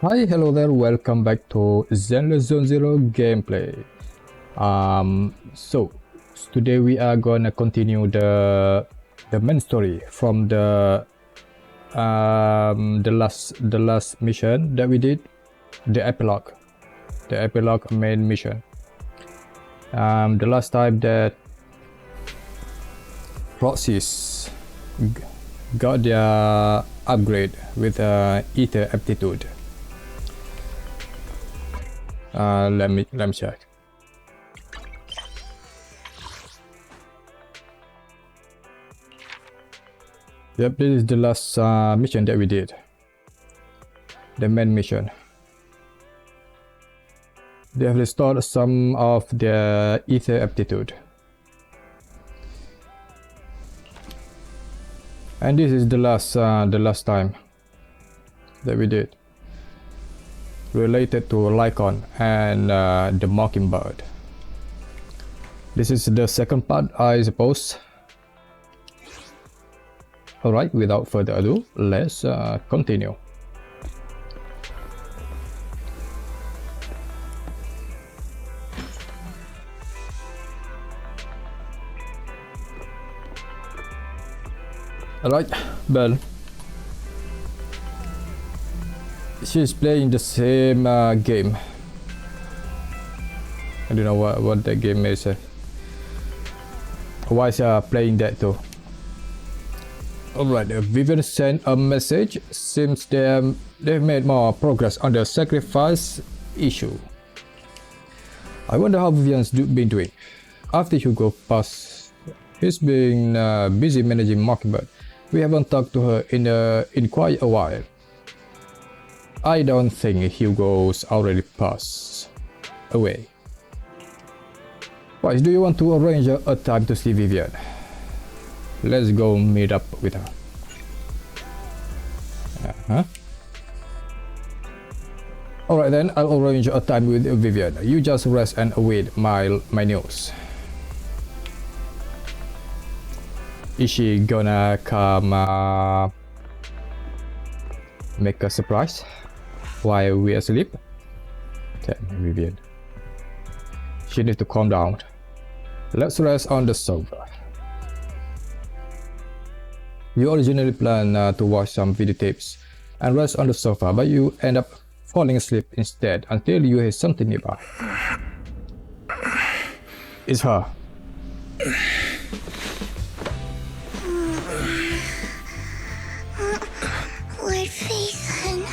Hi, hello there, welcome back to Zenless Zone Zero gameplay. So today we are gonna continue the main story from the last mission that we did, the epilogue main mission. The last time that Proxys got their upgrade with ether aptitude. Let me check. Yep, this is the last mission that we did. The main mission. They have restored some of their ether aptitude. And this is the last time that we did. Related to Lycon and the Mockingbird. This is the second part, I suppose. Alright, without further ado, let's continue. Alright, Belle. She's playing the same game. I don't know what that game is. Why is playing that too? Alright, Vivian sent a message. Seems they've made more progress on the sacrifice issue. I wonder how Vivian's been doing. After Hugo passed, he's been busy managing Mockingbird. We haven't talked to her in quite a while. I don't think Hugo's already passed away. Why do you want to arrange a time to see Vivian? Let's go meet up with her. Alright then, I'll arrange a time with Vivian. You just rest and await my news. Is she gonna come make a surprise while we are asleep? Okay, Vivian. She needs to calm down. Let's rest on the sofa. You originally planned to watch some videotapes and rest on the sofa, but you end up falling asleep instead until you hear something nearby. It's her. Lord Phaethon,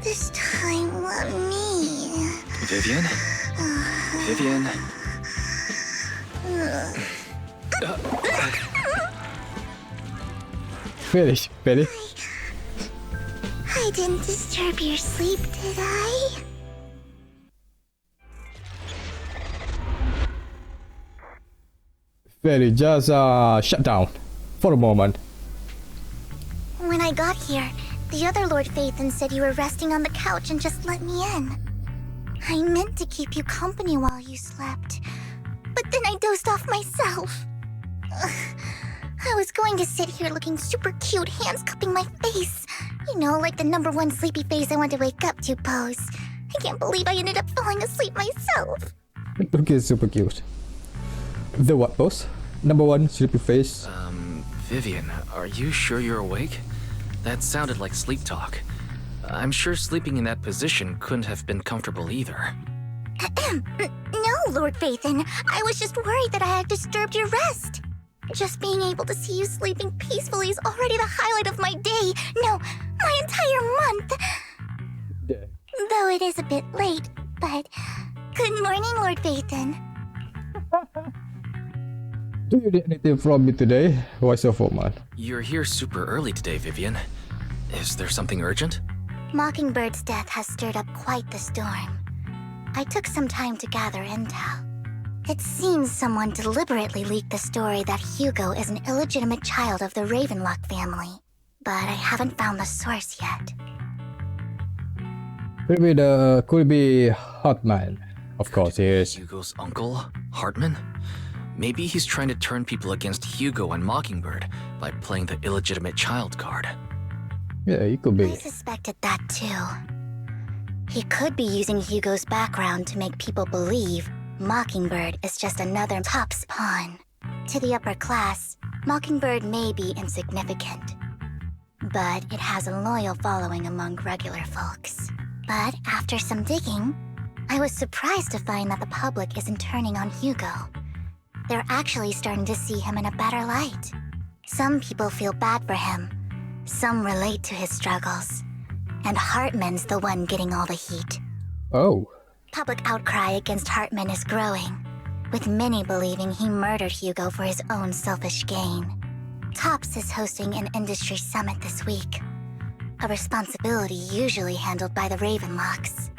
this time let me. Vivian? Vivian? Finish. I didn't disturb your sleep, did I? Fairy, just shut down for a moment. When I got here, the other Lord Phaethon said you were resting on the couch and just let me in. I meant to keep you company while you slept, but then I dozed off myself. I was going to sit here looking super cute, hands cupping my face. You know, like the #1 sleepy face I want to wake up to pose. I can't believe I ended up falling asleep myself. Okay, super cute. The what pose? #1 sleepy face. Vivian, are you sure you're awake? That sounded like sleep talk. I'm sure sleeping in that position couldn't have been comfortable either. No, Lord Phaethon. I was just worried that I had disturbed your rest. Just being able to see you sleeping peacefully is already the highlight of my day. No, my entire month. Though it is a bit late, but good morning, Lord Phaethon. Do you need anything from me today? Why so formal? You're here super early today, Vivian. Is there something urgent? Mockingbird's death has stirred up quite the storm. I took some time to gather intel. It seems someone deliberately leaked the story that Hugo is an illegitimate child of the Ravenlock family, but I haven't found the source yet. Could be Hartman. Of course he is. Hugo's uncle, Hartman? Maybe he's trying to turn people against Hugo and Mockingbird by playing the illegitimate child card. Yeah, he could be. I suspected that too. He could be using Hugo's background to make people believe Mockingbird is just another Top's pawn. To the upper class, Mockingbird may be insignificant, but it has a loyal following among regular folks. But after some digging, I was surprised to find that the public isn't turning on Hugo. They're actually starting to see him in a better light. Some people feel bad for him. Some relate to his struggles. And Hartman's the one getting all the heat. Oh. Public outcry against Hartman is growing, with many believing he murdered Hugo for his own selfish gain. Tops is hosting an industry summit this week, a responsibility usually handled by the Ravenlocks.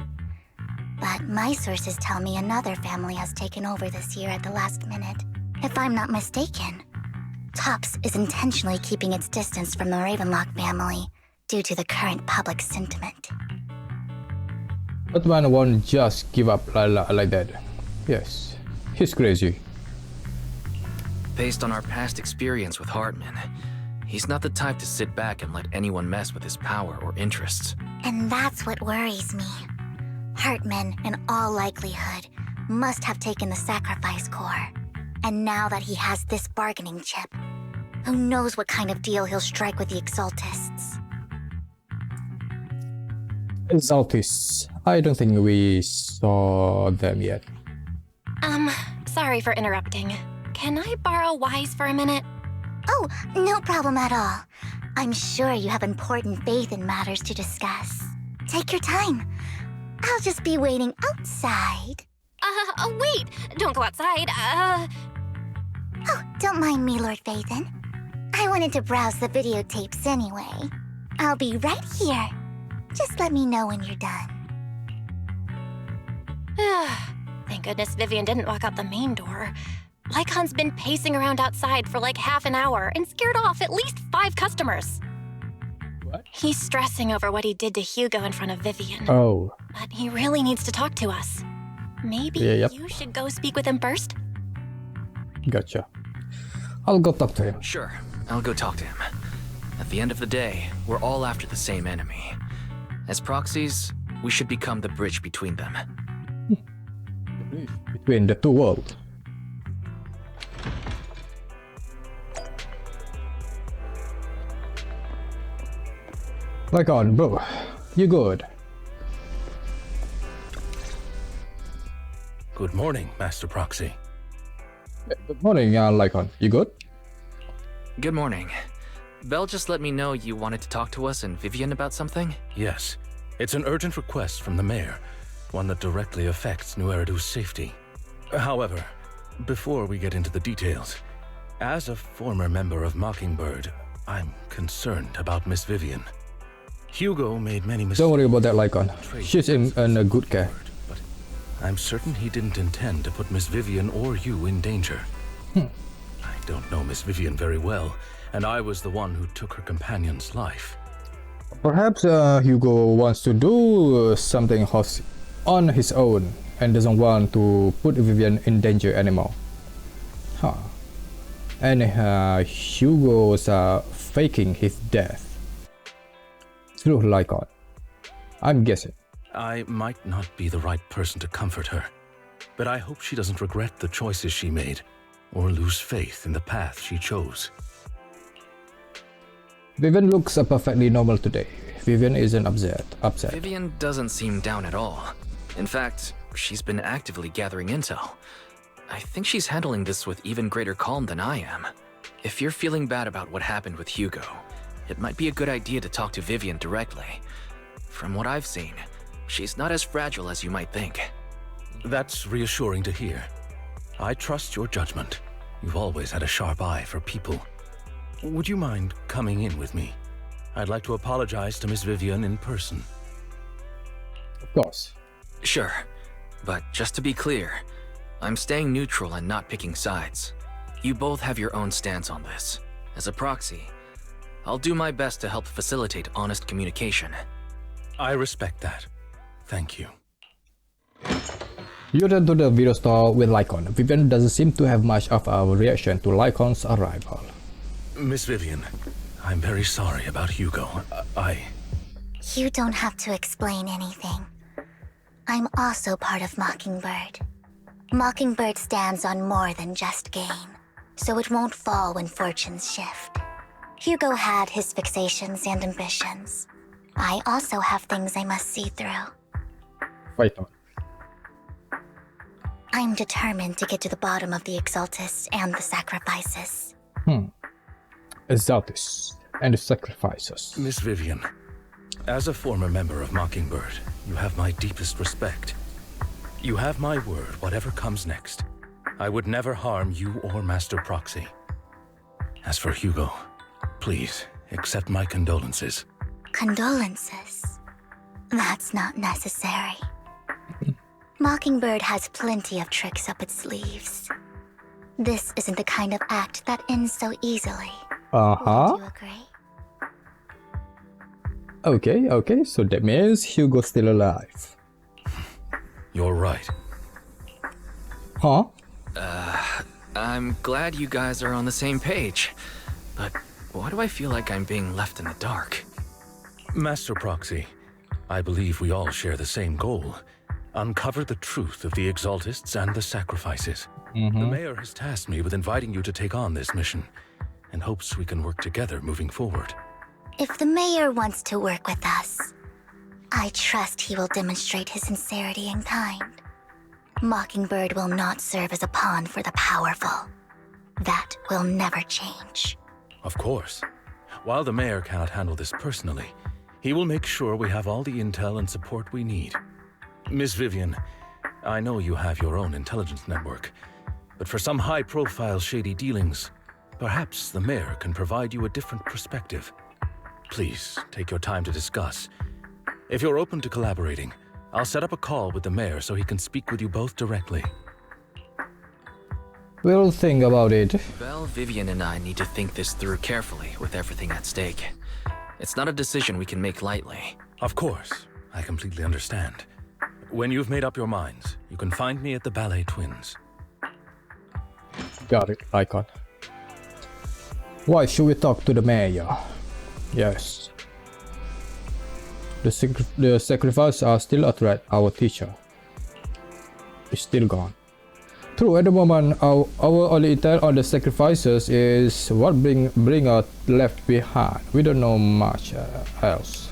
But my sources tell me another family has taken over this year at the last minute. If I'm not mistaken, Tops is intentionally keeping its distance from the Ravenlock family due to the current public sentiment. But man won't just give up like that. Yes, he's crazy. Based on our past experience with Hartman, he's not the type to sit back and let anyone mess with his power or interests. And that's what worries me. Hartman, in all likelihood, must have taken the sacrifice core. And now that he has this bargaining chip, who knows what kind of deal he'll strike with the Exaltists. Exaltists. I don't think we saw them yet. Sorry for interrupting. Can I borrow Wise for a minute? Oh, no problem at all. I'm sure you have important faith in matters to discuss. Take your time. I'll just be waiting outside. Wait! Don't go outside, Oh, don't mind me, Lord Phaethon. I wanted to browse the videotapes anyway. I'll be right here. Just let me know when you're done. Thank goodness Vivian didn't walk out the main door. Lycon's been pacing around outside for like half an hour and scared off at least 5 customers. What? He's stressing over what he did to Hugo in front of Vivian. Oh. But he really needs to talk to us. Maybe you should go speak with him first? Gotcha. I'll go talk to him. Sure, I'll go talk to him. At the end of the day, we're all after the same enemy. As proxies, we should become the bridge between them. Between the two worlds. Lycon, bro, you good? Good morning, Master Proxy. Good morning, Lycon. You good? Good morning. Belle just let me know you wanted to talk to us and Vivian about something? Yes, it's an urgent request from the mayor, one that directly affects New Eridu's safety. However, before we get into the details, as a former member of Mockingbird, I'm concerned about Miss Vivian. Hugo made many mistakes. Don't worry about that, Lycon. She's in a good care. But I'm certain he didn't intend to put Miss Vivian or you in danger. I don't know Miss Vivian very well, and I was the one who took her companion's life. Perhaps Hugo wants to do something on his own and doesn't want to put Vivian in danger anymore. Huh. And Hugo's faking his death. Through Lycon. I'm guessing. I might not be the right person to comfort her, but I hope she doesn't regret the choices she made or lose faith in the path she chose. Vivian looks perfectly normal today. Vivian isn't upset. Vivian doesn't seem down at all. In fact, she's been actively gathering intel. I think she's handling this with even greater calm than I am. If you're feeling bad about what happened with Hugo, it might be a good idea to talk to Vivian directly. From what I've seen, she's not as fragile as you might think. That's reassuring to hear. I trust your judgment. You've always had a sharp eye for people. Would you mind coming in with me? I'd like to apologize to Miss Vivian in person. Of course. Sure, but just to be clear, I'm staying neutral and not picking sides. You both have your own stance on this. As a proxy, I'll do my best to help facilitate honest communication. I respect that. Thank you. You return to the video store with Lycon. Vivian doesn't seem to have much of a reaction to Lycon's arrival. Miss Vivian, I'm very sorry about Hugo. You don't have to explain anything. I'm also part of Mockingbird. Mockingbird stands on more than just gain, so it won't fall when fortunes shift. Hugo had his fixations and ambitions. I also have things I must see through. Wait on. I'm determined to get to the bottom of the Exaltus and the sacrifices. Exaltus and the sacrifices. Miss Vivian, as a former member of Mockingbird, you have my deepest respect. You have my word, whatever comes next. I would never harm you or Master Proxy. As for Hugo, please accept my condolences. Condolences? That's not necessary. Mockingbird has plenty of tricks up its sleeves. This isn't the kind of act that ends so easily. Uh-huh. Would you agree? Okay, so that means Hugo's still alive. You're right. Huh? I'm glad you guys are on the same page. But why do I feel like I'm being left in the dark? Master Proxy, I believe we all share the same goal. Uncover the truth of the Exaltists and the sacrifices. The mayor has tasked me with inviting you to take on this mission, and hopes we can work together moving forward. If the mayor wants to work with us, I trust he will demonstrate his sincerity in kind. Mockingbird will not serve as a pawn for the powerful. That will never change. Of course. While the mayor cannot handle this personally, he will make sure we have all the intel and support we need. Miss Vivian, I know you have your own intelligence network, but for some high-profile shady dealings, perhaps the mayor can provide you a different perspective. Please, take your time to discuss. If you're open to collaborating, I'll set up a call with the mayor so he can speak with you both directly. We'll think about it. Well, Vivian and I need to think this through carefully with everything at stake. It's not a decision we can make lightly. Of course, I completely understand. When you've made up your minds, you can find me at the Ballet Twins. Got it, Icon. Why should we talk to the mayor? Yes. The sacrifices are still a threat. Our teacher is still gone. True, at the moment, our only intel on the sacrifices is what bring us left behind. We don't know much else.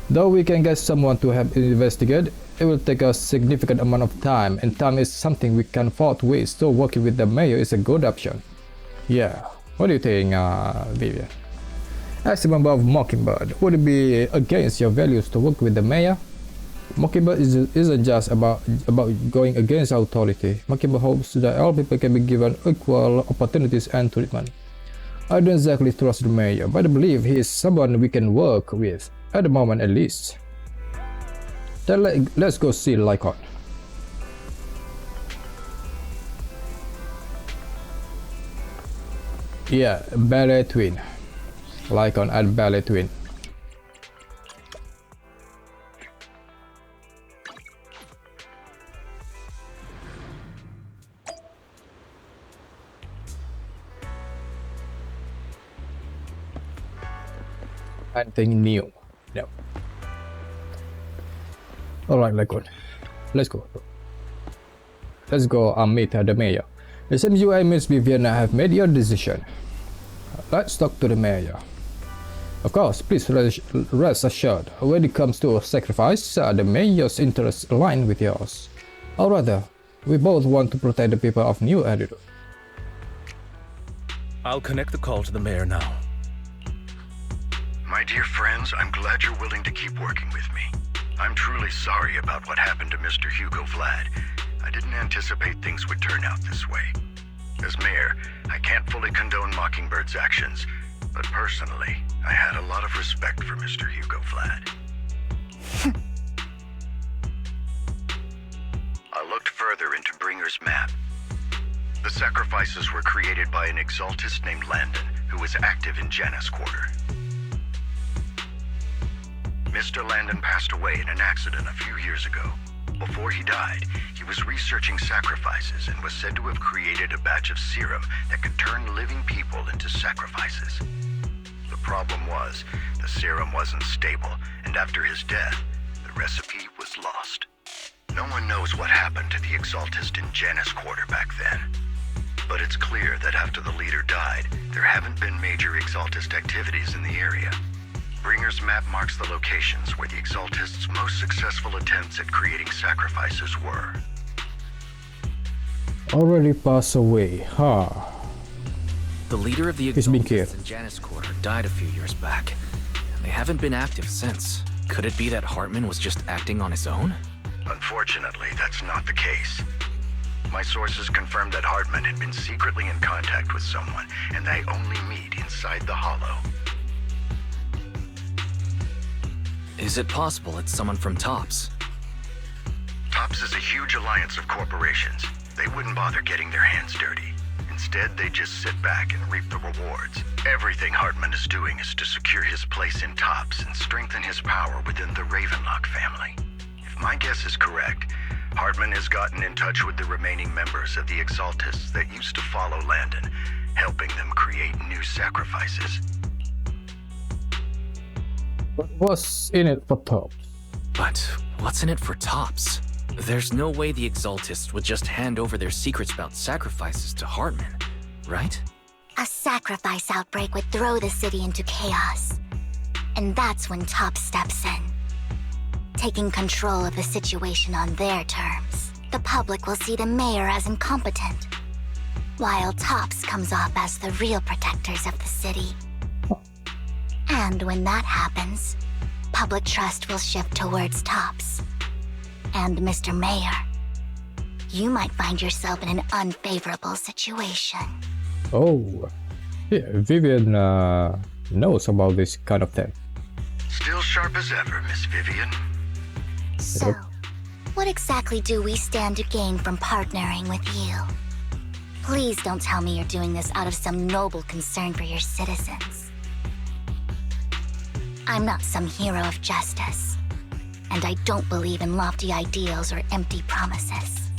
Though we can get someone to help investigate, it will take a significant amount of time, and time is something we can afford to waste, so working with the mayor is a good option. Yeah, what do you think, Vivian? As a member of Mockingbird, would it be against your values to work with the mayor? Mockingbird isn't just about going against authority. Mockingbird hopes that all people can be given equal opportunities and treatment. I don't exactly trust the mayor, but I believe he is someone we can work with, at the moment at least. Then let's go see Lycon. Yeah, Ballet Twin. Lycon and Ballet Twin. Anything new? No. Alright, Lycon. Let's go. Let's go meet the mayor. It seems you and Miss Vivian have made your decision. Let's talk to the mayor. Of course, please rest assured, when it comes to sacrifice, the mayor's interests align with yours. Or rather, we both want to protect the people of New Eridu. I'll connect the call to the mayor now. My dear friends, I'm glad you're willing to keep working with me. I'm truly sorry about what happened to Mr. Hugo Vlad. I didn't anticipate things would turn out this way. As mayor, I can't fully condone Mockingbird's actions, but personally, I had a lot of respect for Mr. Hugo Vlad. I looked further into Bringer's map. The sacrifices were created by an Exaltist named Landon, who was active in Janus Quarter. Mr. Landon passed away in an accident a few years ago. Before he died, he was researching sacrifices and was said to have created a batch of serum that could turn living people into sacrifices. The problem was, the serum wasn't stable, and after his death, the recipe was lost. knows what happened to the Exaltist in Janus Quarter back then. But it's clear that after the leader died, there haven't been major Exaltist activities in the area. Bringer's map marks the locations where the Exaltist's most successful attempts at creating sacrifices were. Already passed away, huh? The leader of the He's been Exaltists killed. in Janus Quarter died a few years back. They haven't been active since. Could it be that Hartman was just acting on his own? Unfortunately, that's not the case. My sources confirmed that Hartman had been secretly in contact with someone, and they only meet inside the Hollow. Is it possible it's someone from TOPS? TOPS is a huge alliance of corporations. They wouldn't bother getting their hands dirty. Instead, they just sit back and reap the rewards. Everything Hartman is doing is to secure his place in TOPS and strengthen his power within the Ravenlock family. If my guess is correct, Hartman has gotten in touch with the remaining members of the Exaltists that used to follow Landon, helping them create new sacrifices. What was in it for TOPS? But what's in it for TOPS? There's no way the Exaltists would just hand over their secrets about sacrifices to Hartman, right? A sacrifice outbreak would throw the city into chaos. And that's when TOPS steps in. Taking control of the situation on their terms, the public will see the mayor as incompetent, while TOPS comes off as the real protectors of the city. And when that happens, public trust will shift towards TOPS. And Mr. Mayor, you might find yourself in an unfavorable situation. Oh, yeah, Vivian knows about this kind of thing. Still sharp as ever, Miss Vivian. So, what exactly do we stand to gain from partnering with you? Please don't tell me you're doing this out of some noble concern for your citizens. I'm not some hero of justice, and I don't believe in lofty ideals or empty promises.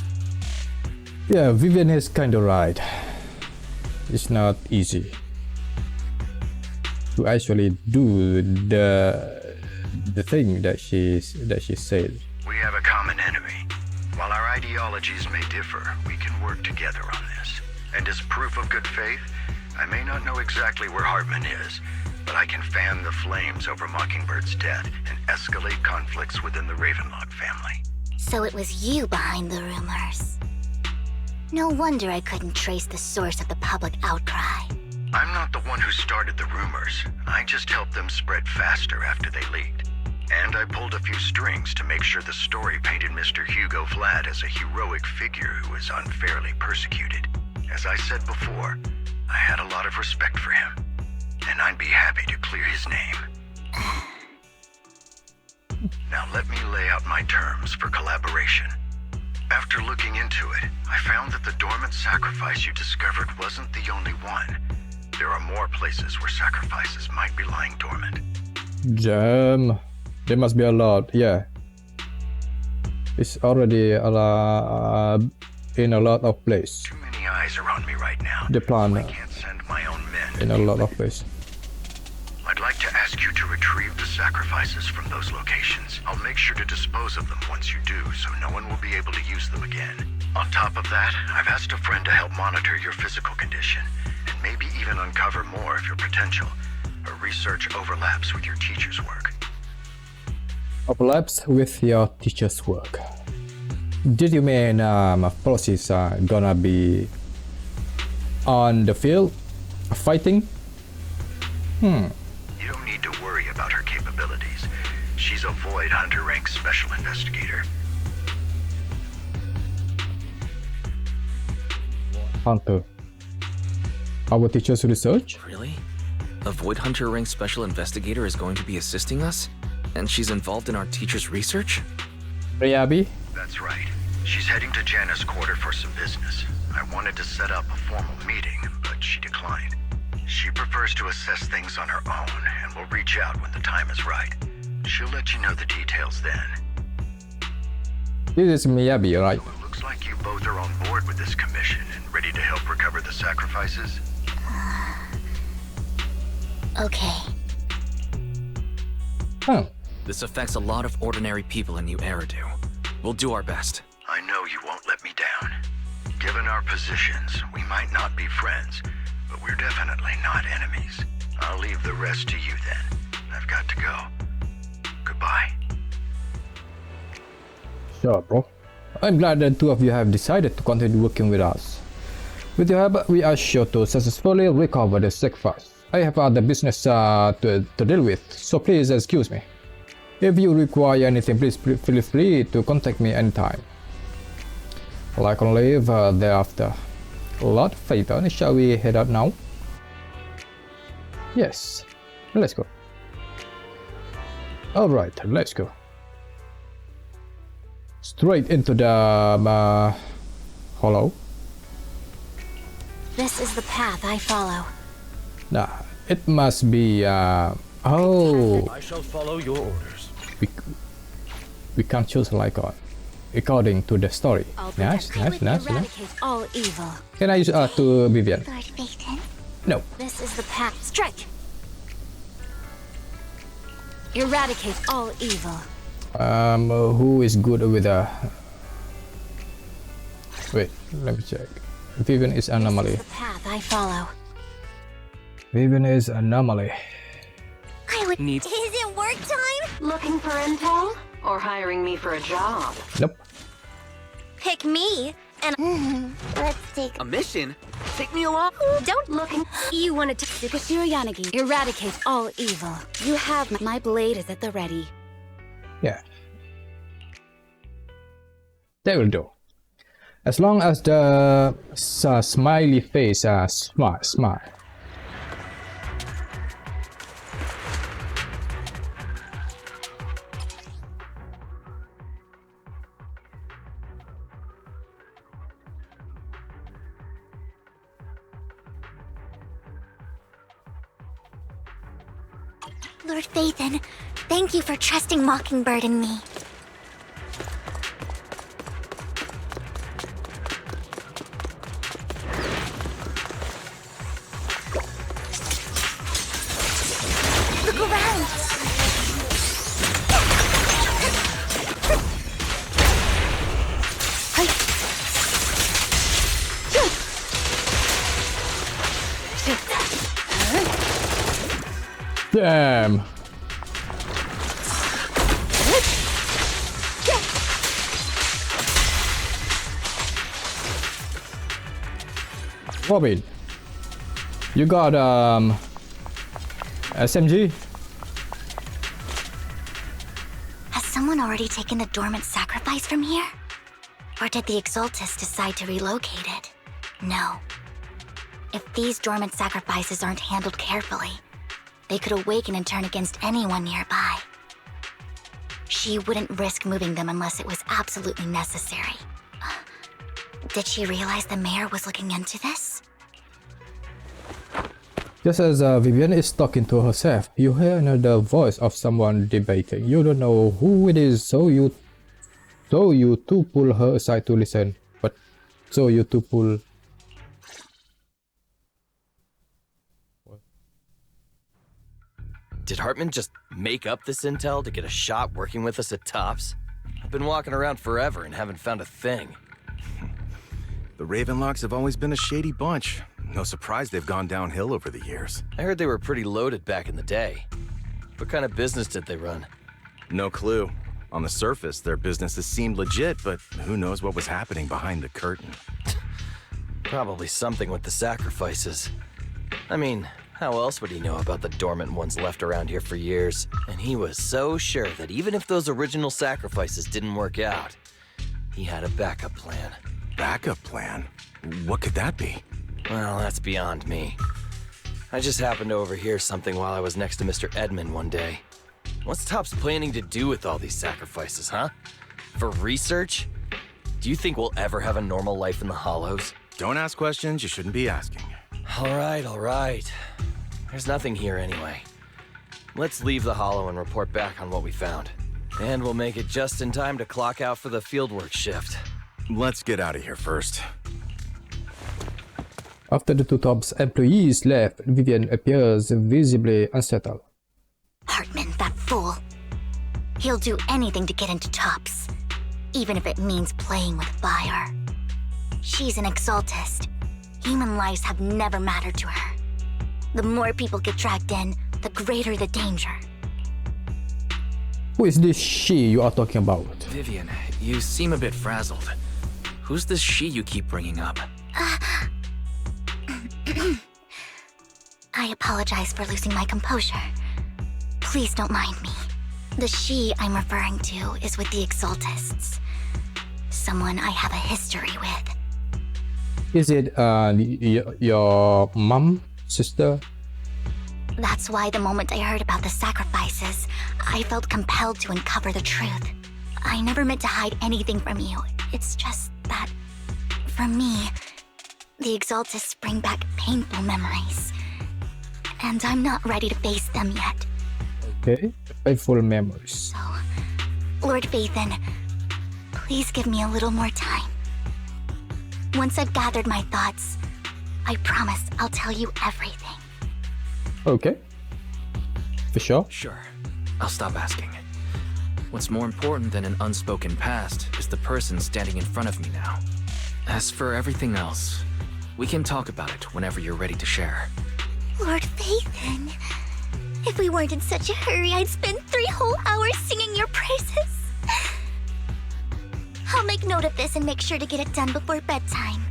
Yeah, Vivian is kinda right. It's not easy to actually do the thing that she said. We have a common enemy. While our ideologies may differ, we can work together on this. And as proof of good faith, I may not know exactly where Hartman is, but I can fan the flames over Mockingbird's death and escalate conflicts within the Ravenlock family. So it was you behind the rumors. No wonder I couldn't trace the source of the public outcry. I'm not the one who started the rumors. I just helped them spread faster after they leaked. And I pulled a few strings to make sure the story painted Mr. Hugo Vlad as a heroic figure who was unfairly persecuted. As I said before, I had a lot of respect for him, and I'd be happy to clear his name. Now let me lay out my terms for collaboration. After looking into it, I found that the dormant sacrifice you discovered wasn't the only one. There are more places where sacrifices might be lying dormant. Damn, there must be a lot. Yeah, it's already in a lot of places. Too many eyes are on me right now. The plan I can't send my own men. in a lot of places. I'd like to ask you to retrieve the sacrifices from those locations. I'll make sure to dispose of them once you do, so no one will be able to use them again. On top of that, I've asked a friend to help monitor your physical condition, and maybe even uncover more of your potential. Her research overlaps with your teacher's work. Overlaps with your teacher's work. Did you mean policies are gonna be on the field fighting? You don't need to worry about her capabilities. She's a Void Hunter rank special investigator. Hunter. Our teacher's research? Really? A Void Hunter rank special investigator is going to be assisting us? And she's involved in our teacher's research? Ryabi? That's right. She's heading to Janus Quarter for some business. I wanted to set up a formal meeting, but she declined. She prefers to assess things on her own, and will reach out when the time is right. She'll let you know the details then. This is Miyabi, right? So it looks like you both are on board with this commission and ready to help recover the sacrifices. Okay. Huh. This affects a lot of ordinary people in New Eridu. We'll do our best. I know you won't let me down. Given our positions, we might not be friends, but we're definitely not enemies. I'll leave the rest to you then. I've got to go. Goodbye. Sure, bro. I'm glad that two of you have decided to continue working with us. With your help, we are sure to successfully recover the sacrifice. I have other business to deal with, so please excuse me. If you require anything, please feel free to contact me anytime. I can leave thereafter. Lord Phaeton, shall we head out now? Yes, let's go. Alright, let's go. Straight into the hollow. This is the path I follow. Nah, it must be oh, I shall follow your orders. we can't choose like according to the story. Nice. Eradicate all evil. Can I use to Vivian? Lord Phaeton. No. This is the path. Strike! Eradicate all evil. Who is good with wait, let me check. Vivian is anomaly. This is the path I follow. Vivian is anomaly. I would. Neat. Is it work time? Looking for intel? Or hiring me for a job? Nope. Pick me, and let's take. A mission? Take me along. Don't looking. You wanted to Tsukashiro Yanagi. Eradicate all evil. You have my blade is at the ready. Yeah. They will do. As long as the smiley face smile. Lord Phaeton, thank you for trusting Mockingbird and me. Look around! Damn. Robin, you got SMG? Has someone already taken the dormant sacrifice from here? Or did the Exaltus decide to relocate it? No. If these dormant sacrifices aren't handled carefully, they could awaken and turn against anyone nearby. She wouldn't risk moving them unless it was absolutely necessary. Did she realize the mayor was looking into this? Just as Vivian is talking to herself, you hear another voice of someone debating. You don't know who it is, so you two pull her aside to listen. But so you two pull. Did Hartman just make up this intel to get a shot working with us at Tops? I've been walking around forever and haven't found a thing. The Ravenlocks have always been a shady bunch. No surprise they've gone downhill over the years. I heard they were pretty loaded back in the day. What kind of business did they run? No clue. On the surface, their businesses seemed legit, but who knows what was happening behind the curtain. Probably something with the sacrifices. I mean, how else would he know about the dormant ones left around here for years? And he was so sure that even if those original sacrifices didn't work out, he had a backup plan. Backup plan? What could that be? Well, that's beyond me. I just happened to overhear something while I was next to Mr. Edmund one day. What's Tops planning to do with all these sacrifices, huh? For research? Do you think we'll ever have a normal life in the Hollows? Don't ask questions you shouldn't be asking. All right. There's nothing here anyway. Let's leave the Hollow and report back on what we found. And we'll make it just in time to clock out for the fieldwork shift. Let's get out of here first. After the two Tops employees left, Vivian appears visibly unsettled. Hartman, that fool. He'll do anything to get into Tops. even if it means playing with fire. She's an Exaltist. Human lives have never mattered to her. The more people get dragged in, the greater the danger. Who is this she you are talking about? Vivian, you seem a bit frazzled. Who's this she you keep bringing up? I apologize for losing my composure. Please don't mind me. The she I'm referring to is with the Exaltists. Someone I have a history with. Is it your mom, sister? That's why the moment I heard about the sacrifices, I felt compelled to uncover the truth. I never meant to hide anything from you. It's just that, for me, the Exaltists bring back painful memories. And I'm not ready to face them yet. Okay, painful memories. So, Lord Phaethon, please give me a little more time. Once I've gathered my thoughts, I promise I'll tell you everything. Okay. For sure. Sure. I'll stop asking. What's more important than an unspoken past is the person standing in front of me now. As for everything else, we can talk about it whenever you're ready to share. Lord Phaethon, if we weren't in such a hurry, I'd spend 3 whole hours singing your praises. I'll make note of this and make sure to get it done before bedtime.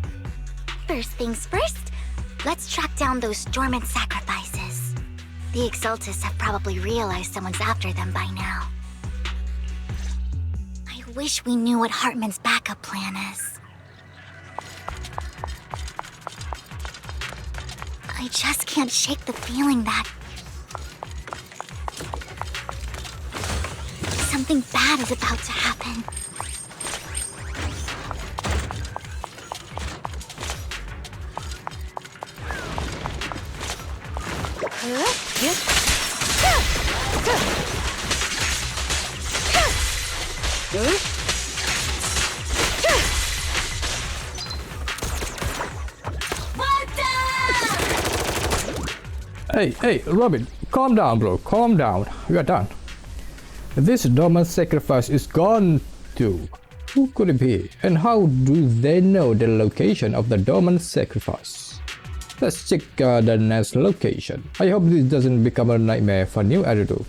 First things first, let's track down those dormant sacrifices. The Exaltists have probably realized someone's after them by now. I wish we knew what Hartman's backup plan is. I just can't shake the feeling that something bad is about to happen. Hey, Robin, calm down, bro. Calm down. We are done. This dormant sacrifice is gone too. Who could it be? And how do they know the location of the dormant sacrifice? Let's check the next location. I hope this doesn't become a nightmare for new editor.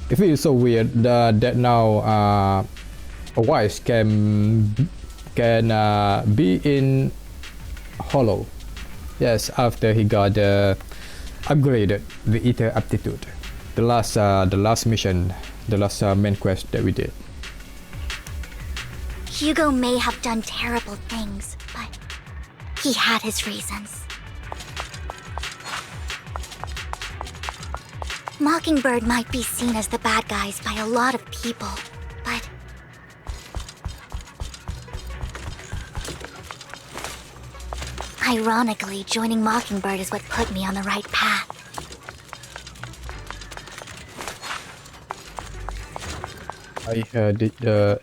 It feels so weird that now Wise can be in Hollow. Yes, after he got upgraded the Ether aptitude. The last mission, the last main quest that we did. Hugo may have done terrible things, but he had his reasons. Mockingbird might be seen as the bad guys by a lot of people, but ironically, joining Mockingbird is what put me on the right path. I did the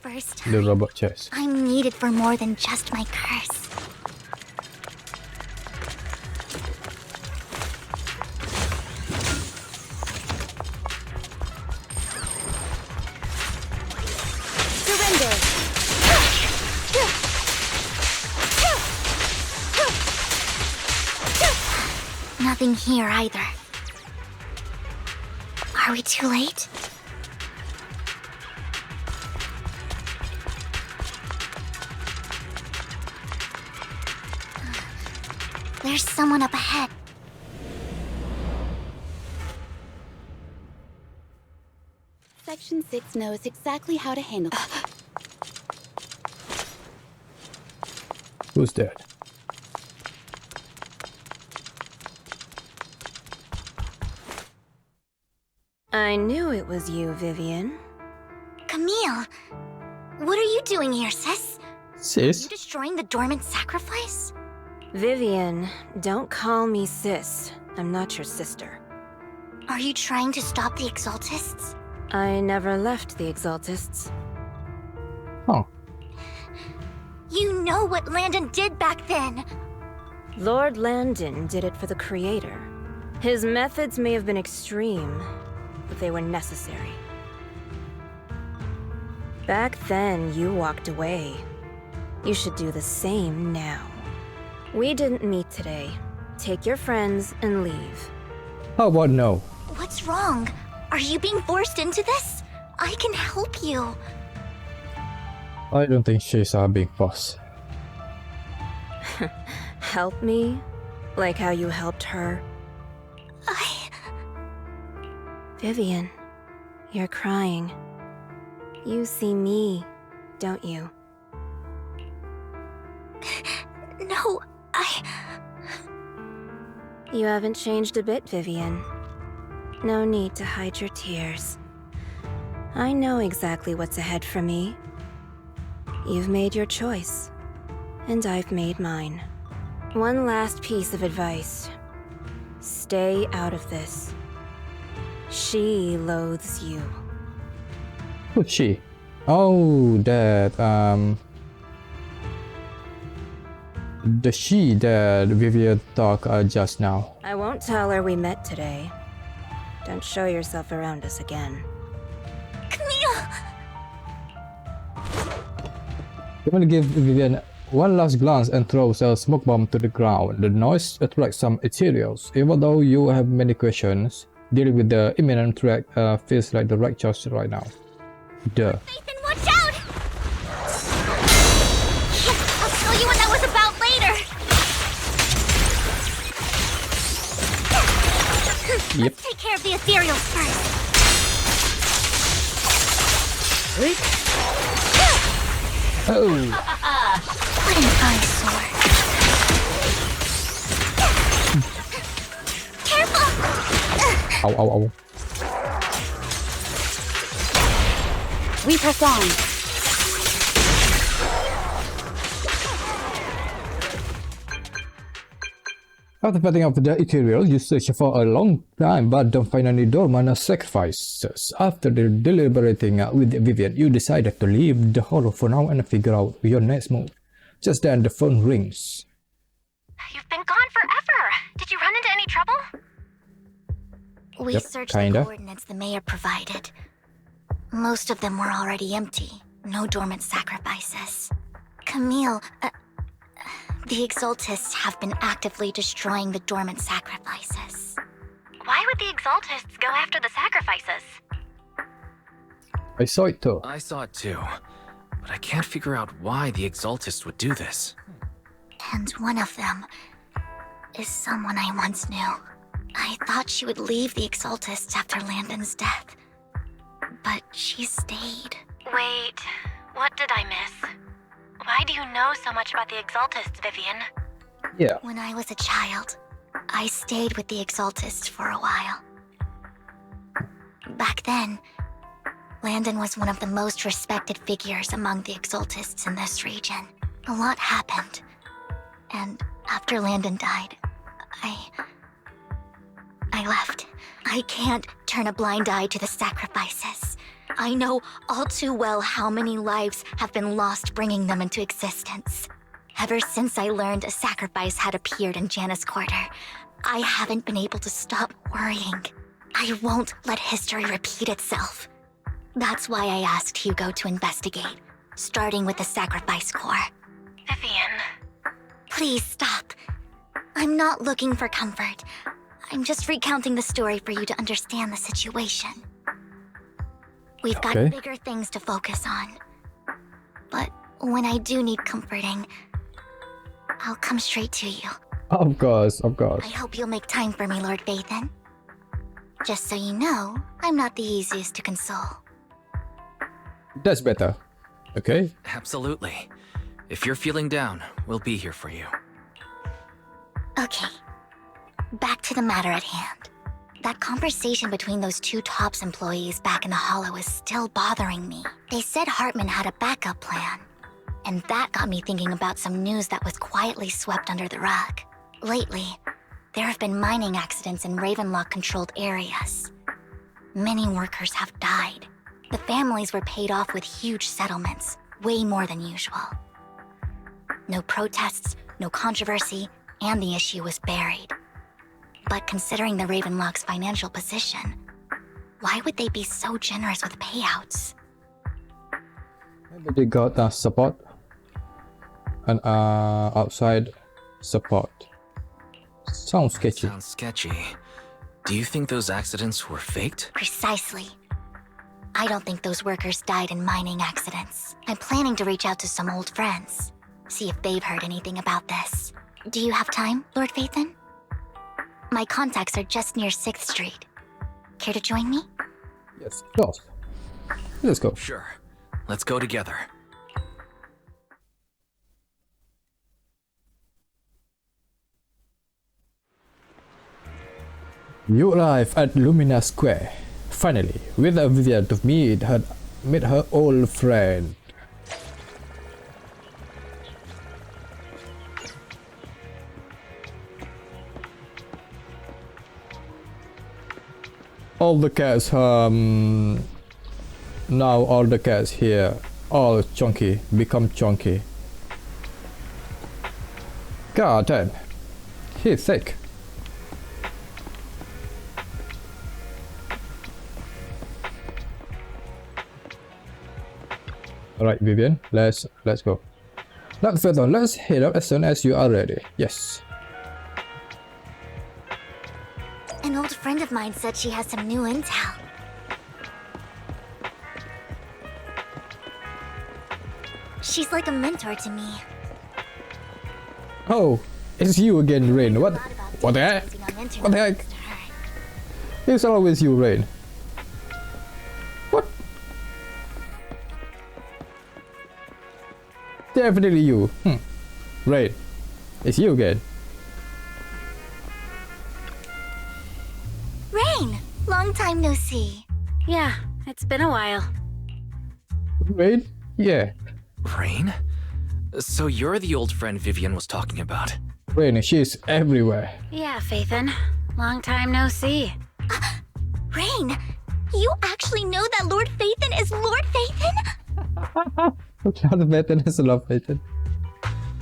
robot chest. I'm needed for more than just my curse. Surrender! Nothing here either. Are we too late? There's someone up ahead. Section 6 knows exactly how to handle it. Who's that? I knew it was you, Vivian. Camille, what are you doing here, sis? Sis? Are you destroying the dormant sacrifice? Vivian, don't call me sis. I'm not your sister. Are you trying to stop the Exaltists? I never left the Exaltists. Oh. You know what Landon did back then! Lord Landon did it for the Creator. His methods may have been extreme, but they were necessary. Back then, you walked away. You should do the same now. We didn't meet today. Take your friends and leave. How about no? What's wrong? Are you being forced into this? I can help you. I don't think she's being forced. Help me? Like how you helped her? Vivian, you're crying. You see me, don't you? No, You haven't changed a bit, Vivian. No need to hide your tears. I know exactly what's ahead for me. You've made your choice, and I've made mine. One last piece of advice. Stay out of this. She loathes you. Who's she? Oh, that, the she that Vivian talked just now. I won't tell her we met today. Don't show yourself around us again. Camille! I'm gonna give Vivian one last glance and throws a smoke bomb to the ground. The noise attracts some ethereals. Even though you have many questions, dealing with the imminent threat feels like the right choice right now. Duh. Nathan, watch out! I'll tell you what that was about later! Yep. Let's take care of the ethereals first. Oh! What an eyesore. Careful! Ow, ow, ow. We press on. After fighting off the ethereal, you search for a long time but don't find any dormant sacrifices. After deliberating with Vivian, you decided to leave the hollow for now and figure out your next move. Just then the phone rings. You've been gone forever. Did you run into any trouble? We Yep, searched kinda. the coordinates the mayor provided. Most of them were already empty. No dormant sacrifices. Camille, the Exaltists have been actively destroying the dormant sacrifices. Why would the Exaltists go after the sacrifices? I saw it too. I saw it too, but I can't figure out why the Exaltists would do this. And one of them is someone I once knew. I thought she would leave the Exaltists after Landon's death, but she stayed. Wait, what did I miss? Why do you know so much about the Exaltists, Vivian? Yeah. When I was a child, I stayed with the Exaltists for a while. Back then, Landon was one of the most respected figures among the Exaltists in this region. A lot happened, and after Landon died, I left. I can't turn a blind eye to the sacrifices. I know all too well how many lives have been lost bringing them into existence. Ever since I learned a sacrifice had appeared in Janus Quarter, I haven't been able to stop worrying. I won't let history repeat itself. That's why I asked Hugo to investigate, starting with the Sacrifice Corps. Vivian. Please stop. I'm not looking for comfort. I'm just recounting the story for you to understand the situation. We've got Okay. bigger things to focus on. But when I do need comforting, I'll come straight to you. Of course, of course. I hope you'll make time for me, Lord Vathan. Just so you know, I'm not the easiest to console. That's better. Okay? Absolutely. If you're feeling down, we'll be here for you. Okay. Back to the matter at hand. That conversation between those two TOPS employees back in the Hollow is still bothering me. They said Hartman had a backup plan. And that got me thinking about some news that was quietly swept under the rug. Lately, there have been mining accidents in Ravenlock-controlled areas. Many workers have died. The families were paid off with huge settlements, way more than usual. No protests, no controversy, and the issue was buried. But considering the Ravenlock's financial position, why would they be so generous with payouts? Maybe they got support and outside support. Sounds sketchy. Sounds sketchy. Do you think those accidents were faked? Precisely. I don't think those workers died in mining accidents. I'm planning to reach out to some old friends, see if they've heard anything about this. Do you have time, Lord Phaethon? My contacts are just near 6th Street. Care to join me? Yes, of course. Let's go. Sure. Let's go together. You arrive at Lumina Square. Finally, with a Vivian to meet her old friend. All the cats, now all the cats here, all chunky, become chunky. God damn, he's thick. Alright, Vivian, let's go. Not further, let's head up as soon as you are ready. Yes. An old friend of mine said she has some new intel. She's like a mentor to me. Oh, it's you again, Rain. What the heck? What the heck? It's always you, Rain. What? Definitely you. Rain. It's you again. Rain! Long time no see. Yeah, it's been a while. Rain? Yeah. Rain? So you're the old friend Vivian was talking about. Rain, she's everywhere. Yeah, Phaethon. Long time no see. Rain! You actually know that Lord Phaethon is Lord Phaethon? Lord Phaethon is Lord Phaethon.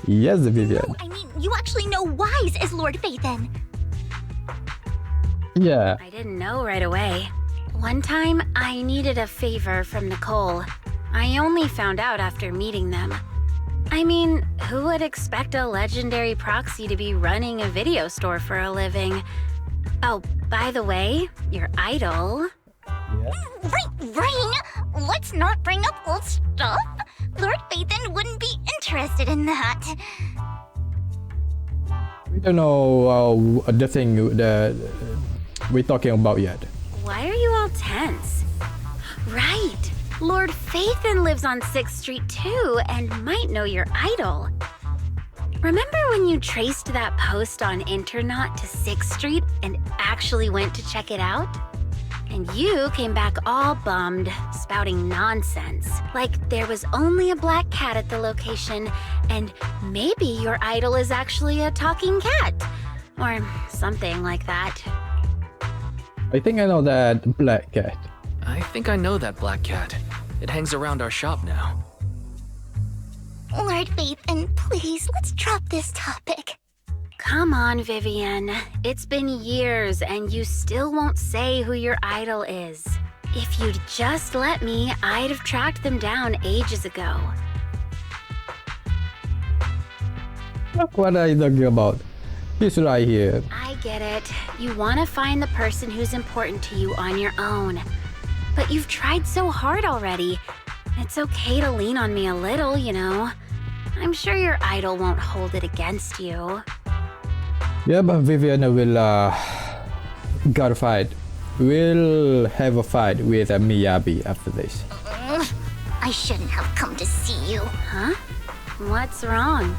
Yes, Vivian. No, I mean, you actually know Wise is Lord Phaethon. Yeah. I didn't know right away. One time, I needed a favor from Nicole. I only found out after meeting them. I mean, who would expect a legendary proxy to be running a video store for a living? Oh, by the way, your idol... Rain! Let's not bring up old stuff. Lord Phaethon wouldn't be interested in that. We don't know the thing that we're talking about yet. Why are you all tense? Right! Lord Phaethon lives on 6th Street too, and might know your idol. Remember when you traced that post on Internaut to 6th Street and actually went to check it out? And you came back all bummed, spouting nonsense. Like there was only a black cat at the location, and maybe your idol is actually a talking cat. Or something like that. I think I know that black cat. I think I know that black cat. It hangs around our shop now. Lord Phaethon, please, let's drop this topic. Come on, Vivian. It's been years and you still won't say who your idol is. If you'd just let me, I'd have tracked them down ages ago. What are you talking about? He's right here. I get it. You want to find the person who's important to you on your own. But you've tried so hard already. It's okay to lean on me a little, you know. I'm sure your idol won't hold it against you. Yeah, but Vivian will got a fight. We'll have a fight with Miyabi after this. I shouldn't have come to see you. Huh? What's wrong?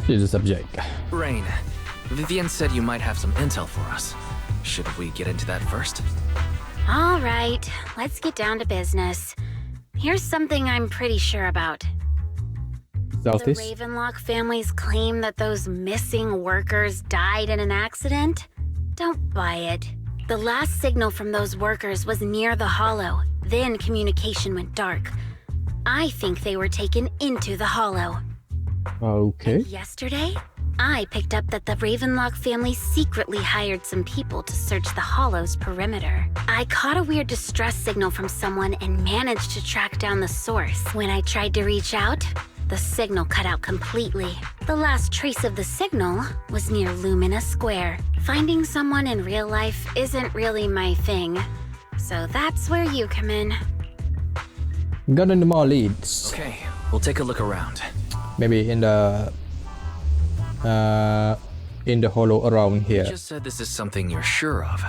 She's a subject. Rain, Vivian said you might have some intel for us. Should we get into that first? All right, let's get down to business. Here's something I'm pretty sure about. The Ravenlock family's claim that those missing workers died in an accident? Don't buy it. The last signal from those workers was near the Hollow. Then communication went dark. I think they were taken into the Hollow. Okay. And yesterday, I picked up that the Ravenlock family secretly hired some people to search the Hollow's perimeter. I caught a weird distress signal from someone and managed to track down the source. When I tried to reach out, the signal cut out completely. The last trace of the signal was near Lumina Square. Finding someone in real life isn't really my thing, so that's where you come in. Got any more leads? Okay, we'll take a look around. Maybe in the hollow around here. You just said this is something you're sure of.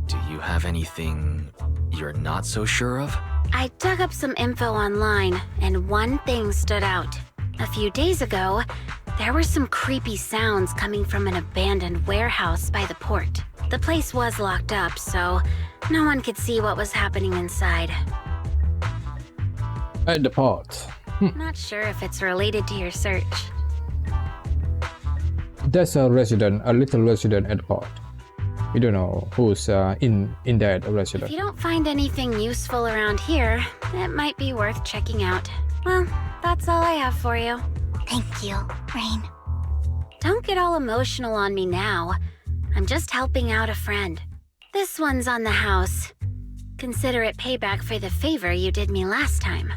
Do you have anything you're not so sure of? I dug up some info online, and one thing stood out. A few days ago, there were some creepy sounds coming from an abandoned warehouse by the port. The place was locked up, so no one could see what was happening inside. At the port. Not sure if it's related to your search. There's a little resident at the port. We don't know who's in that resident. If you don't find anything useful around here, it might be worth checking out. Well, that's all I have for you. Thank you, Rain. Don't get all emotional on me now. I'm just helping out a friend. This one's on the house. Consider it payback for the favor you did me last time.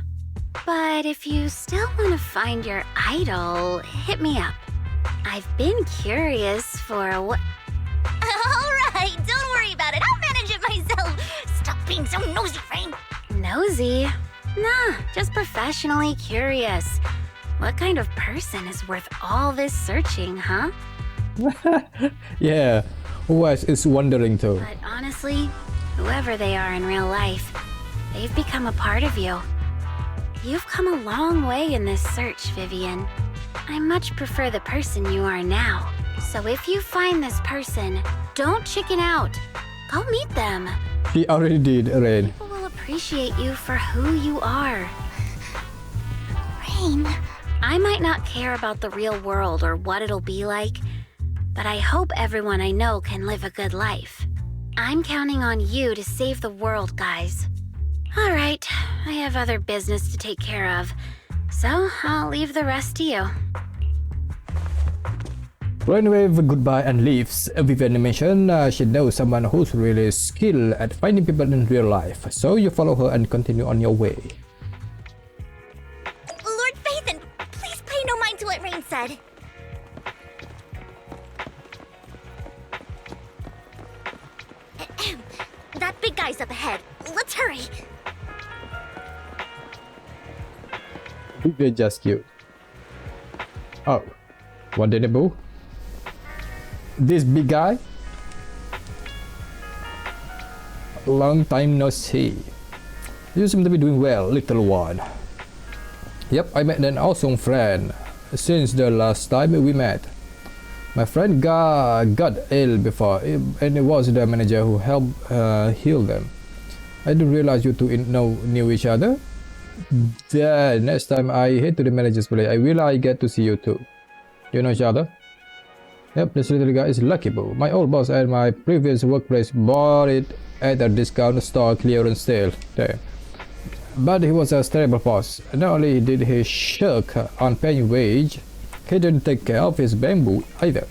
But if you still want to find your idol, hit me up. I've been curious for what... Alright, don't worry about it. I'll manage it myself. Stop being so nosy, Rain. Nosy? Nah, just professionally curious. What kind of person is worth all this searching, huh? Yeah, who else is wondering too? But honestly, whoever they are in real life, they've become a part of you. You've come a long way in this search, Vivian. I much prefer the person you are now. So if you find this person, don't chicken out. Go meet them. He already did, Rain. People will appreciate you for who you are. Rain. I might not care about the real world or what it'll be like, but I hope everyone I know can live a good life. I'm counting on you to save the world, guys. All right, I have other business to take care of, so I'll leave the rest to you. Rain waves goodbye and leaves. Vivian mentioned she knows someone who's really skilled at finding people in real life, so you follow her and continue on your way. Lord Phaethon, please pay no mind to what Rain said. That big guy's up ahead. Let's hurry. Vivian just cute. Oh, what did it do? This big guy? Long time no see. You seem to be doing well, little one. Yep, I met an awesome friend since the last time we met. My friend got ill before, and it was the manager who helped heal them. I didn't realize you two knew each other. The next time I head to the manager's place, I will get to see you too. You know each other? Yep, this little guy is Lucky Boo. My old boss at my previous workplace bought it at a discount store clearance sale there. But he was a terrible boss. Not only did he shirk on paying wage, he didn't take care of his bamboo either.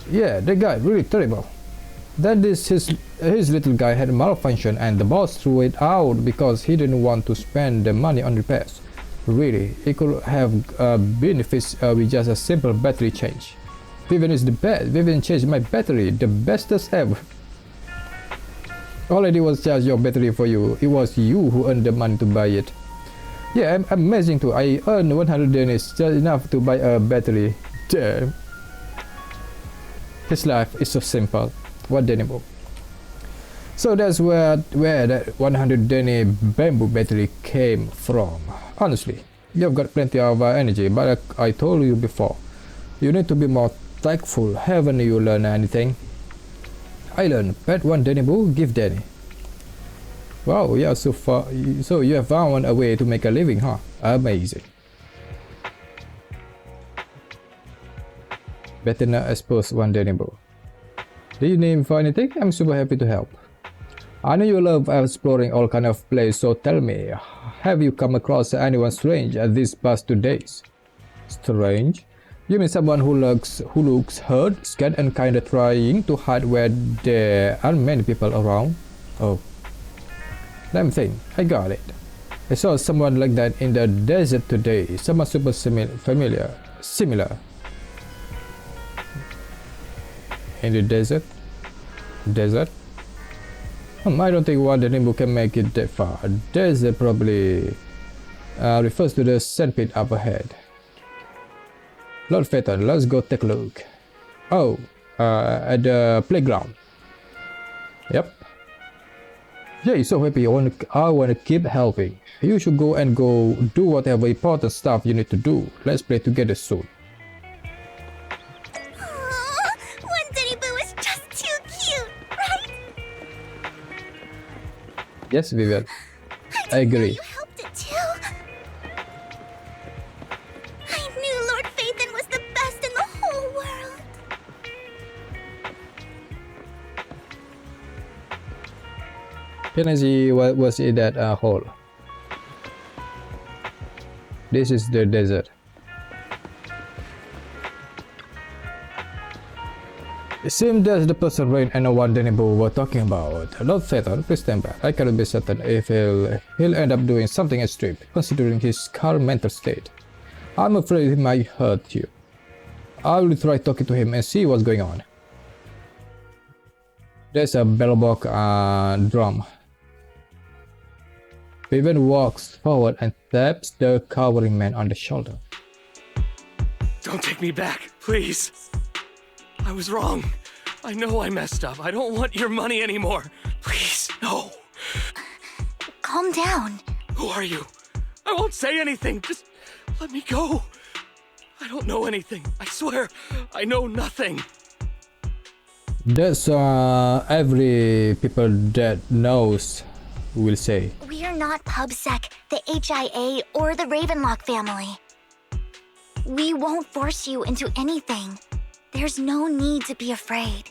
Yeah, the guy really terrible. Then his little guy had a malfunction and the boss threw it out because he didn't want to spend the money on repairs. Really, it could have benefits with just a simple battery change. Vivian is the best. Vivian changed my battery, the bestest ever. All I did was charge your battery for you. It was you who earned the money to buy it. Yeah, amazing too. I earned 100 Danish, just enough to buy a battery. Damn. His life is so simple. What Daniel? So that's where that 100 Danish bamboo battery came from. Honestly, you've got plenty of energy, but I told you before, you need to be more thankful. Haven't you learned anything? I learned, pet one Danny Boo, give Danny. Wow, yeah, so you have found a way to make a living, huh? Amazing. Better not expose one Danny Boo. Do you need for anything? I'm super happy to help. I know you love exploring all kind of places, so tell me, have you come across anyone strange these past 2 days? Strange? You mean someone who looks hurt, scared, and kinda trying to hide where there aren't many people around? Oh. Let me think. I got it. I saw someone like that in the desert today. Someone super similar. In the desert? I don't think one Denimbu can make it that far. Desert probably refers to the sandpit up ahead. Lord Phaeton, let's go take a look. Oh, at the playground. Yep. Yeah, you're so happy. I wanna keep helping. You should go do whatever important stuff you need to do. Let's play together soon. One Denimbu is just too cute, right? Yes, Vivian. I agree. You helped it too. I knew Lord Phaeton was the best in the whole world. Can I see what was in that hole? This is the desert. It seems that's the person Rain and one Denimbu were talking about. Lord Phaeton, please stand back. I cannot be certain if he'll end up doing something extreme, considering his current mental state. I'm afraid he might hurt you. I will try talking to him and see what's going on. There's a bellbox drum. Vivian walks forward and taps the cowering man on the shoulder. Don't take me back, please. I was wrong. I know I messed up. I don't want your money anymore. Please, no. Calm down. Who are you? I won't say anything. Just let me go. I don't know anything. I swear, I know nothing. That's every people that knows will say. We are not PubSec, the HIA, or the Ravenlock family. We won't force you into anything. There's no need to be afraid.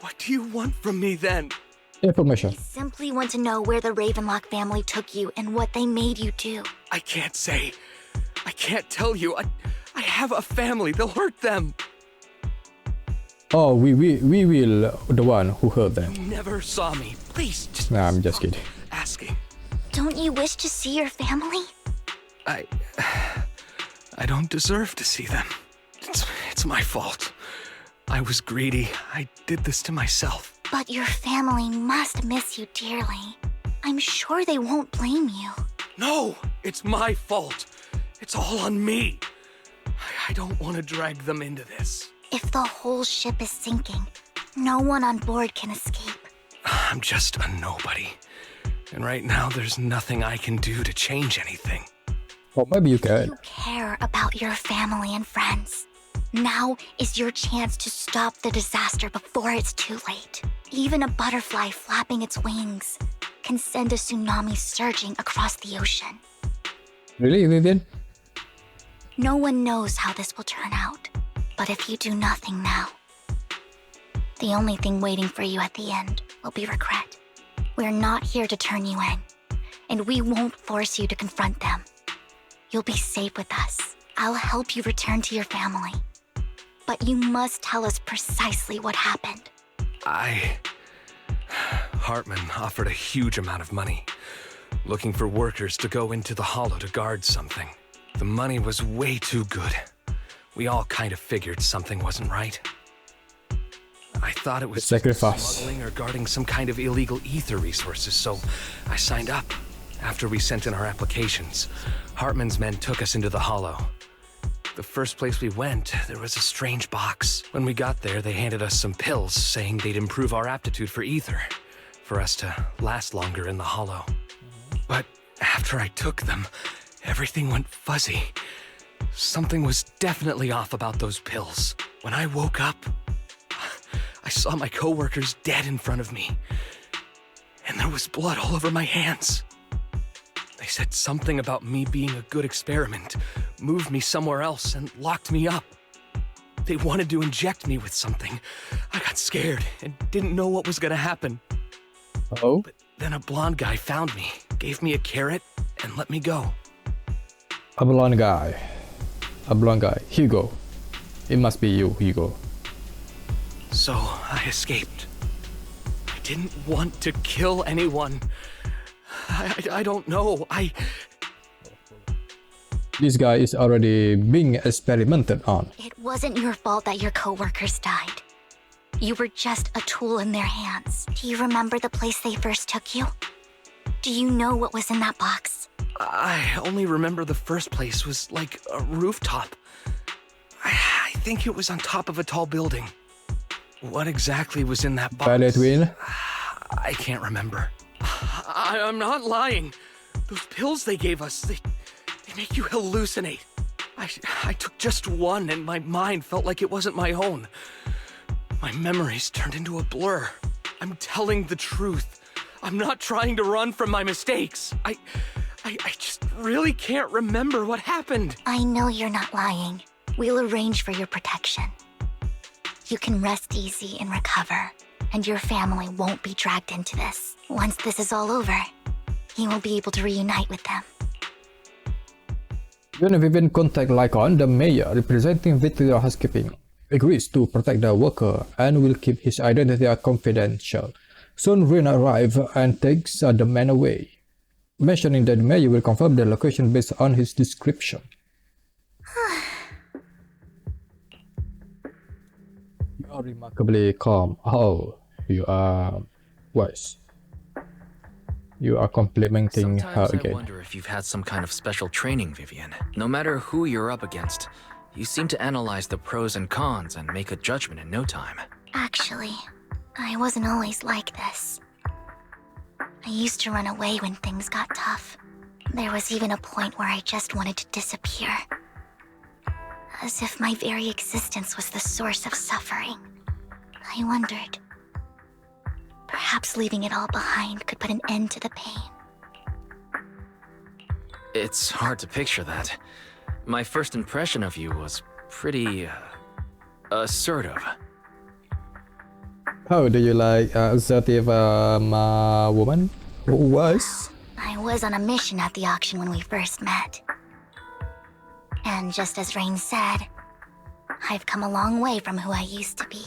What do you want from me then? Information. I simply want to know where the Ravenlock family took you and what they made you do. I can't say. I can't tell you. I have a family. They'll hurt them. Oh, we will the one who hurt them. You never saw me. Please, just Nah, I'm just kidding. Asking. Don't you wish to see your family? I don't deserve to see them. It's my fault. I was greedy. I did this to myself. But your family must miss you dearly. I'm sure they won't blame you. No, it's my fault. It's all on me. I don't want to drag them into this. If the whole ship is sinking, no one on board can escape. I'm just a nobody. And right now, there's nothing I can do to change anything. Well, maybe you can. You care about your family and friends. Now is your chance to stop the disaster before it's too late. Even a butterfly flapping its wings can send a tsunami surging across the ocean. Really, Vivian? No one knows how this will turn out. But if you do nothing now, the only thing waiting for you at the end will be regret. We're not here to turn you in, and we won't force you to confront them. You'll be safe with us. I'll help you return to your family. But you must tell us precisely what happened. Hartman offered a huge amount of money, looking for workers to go into the hollow to guard something. The money was way too good. We all kind of figured something wasn't right. I thought it was sacrifice, smuggling or guarding some kind of illegal ether resources, so I signed up. After we sent in our applications, Hartman's men took us into the hollow. The first place we went, there was a strange box. When we got there, they handed us some pills, saying they'd improve our aptitude for ether, for us to last longer in the hollow. But after I took them, everything went fuzzy. Something was definitely off about those pills. When I woke up, I saw my coworkers dead in front of me, and there was blood all over my hands. They said something about me being a good experiment, moved me somewhere else, and locked me up. They wanted to inject me with something. I got scared and didn't know what was gonna happen. Oh? But then a blonde guy found me, gave me a carrot, and let me go. A blonde guy. A blonde guy. Hugo. It must be you, Hugo. So, I escaped. I didn't want to kill anyone. I don't know. This guy is already being experimented on. It wasn't your fault that your coworkers died. You were just a tool in their hands. Do you remember the place they first took you? Do you know what was in that box? I only remember the first place was like a rooftop. I think it was on top of a tall building. What exactly was in that box? Violet Win. I can't remember. I'm not lying. Those pills they gave us, they make you hallucinate. I took just one and my mind felt like it wasn't my own. My memories turned into a blur. I'm telling the truth. I'm not trying to run from my mistakes. I just really can't remember what happened. I know you're not lying. We'll arrange for your protection. You can rest easy and recover, and your family won't be dragged into this. Once this is all over, you will be able to reunite with them. When Vivian contacts Lycon, the mayor representing Victoria Housekeeping agrees to protect the worker and will keep his identity confidential. Soon Rain arrives and takes the man away, mentioning that the mayor will confirm the location based on his description. You are remarkably calm. Oh, you are wise. You are complimenting her Sometimes again. I wonder if you've had some kind of special training, Vivian. No matter who you're up against, you seem to analyze the pros and cons and make a judgment in no time. Actually, I wasn't always like this. I used to run away when things got tough. There was even a point where I just wanted to disappear. As if my very existence was the source of suffering. I wondered. Perhaps leaving it all behind could put an end to the pain. It's hard to picture that. My first impression of you was pretty, assertive. How do you like assertive woman? Who was? I was on a mission at the auction when we first met. And just as Rain said, I've come a long way from who I used to be.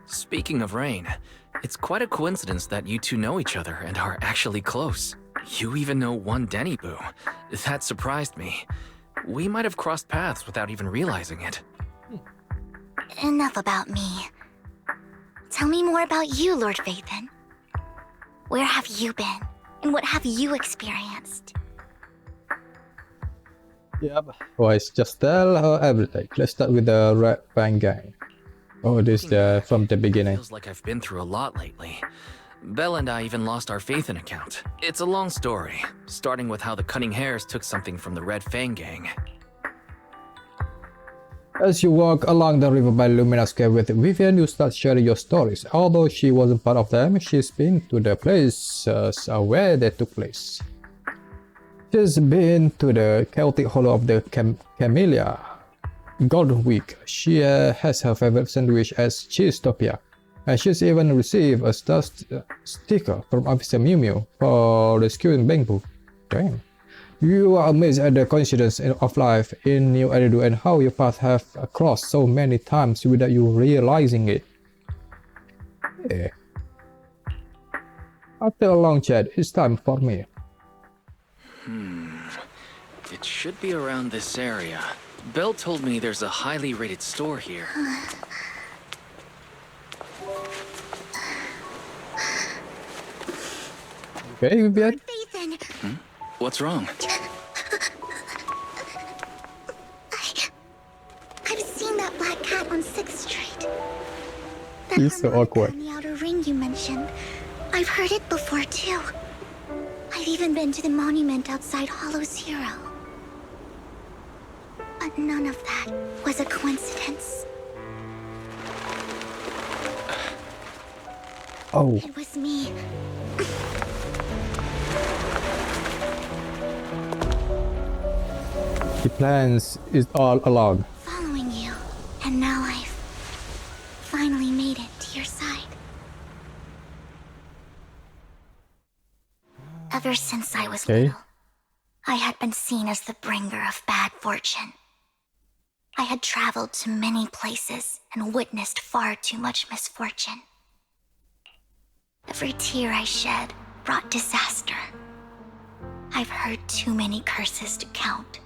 Speaking of Rain, it's quite a coincidence that you two know each other and are actually close. You even know one Denny Boo. That surprised me. We might have crossed paths without even realizing it. Enough about me. Tell me more about you, Lord Phaethon. Where have you been? And what have you experienced? Yep. Wise, just tell her everything. Let's start with the Red Fang Gang. Oh, this from the beginning. Feels like I've been through a lot lately. Belle and I even lost our Phaethon account. It's a long story, starting with how the Cunning Hares took something from the Red Fang Gang. As you walk along the river by Luminous Cave with Vivian, you start sharing your stories. Although she wasn't part of them, she's been to the places where they took place. She's been to the chaotic hollow of the Camellia, Golden Week. She has her favorite sandwich as Cheesetopia, and she's even received a star sticker from Officer Mew Mew for rescuing Bangbu. Damn. You are amazed at the coincidence of life in New Eridu and how your paths have crossed so many times without you realizing it. Yeah. After a long chat, it's time for me. It should be around this area. Belle told me there's a highly rated store here. Okay, Vivian. Phaethon! What's wrong? I've seen that black cat on 6th Street. That He's so awkward. in the outer ring you mentioned. I've heard it before too. I've even been to the monument outside Hollow Zero. But none of that was a coincidence. Oh. It was me. He plans it all along. Following you. And now I've finally made it to your side. Ever since I was little, I had been seen as the bringer of bad fortune. I had traveled to many places and witnessed far too much misfortune. Every tear I shed brought disaster. I've heard too many curses to count.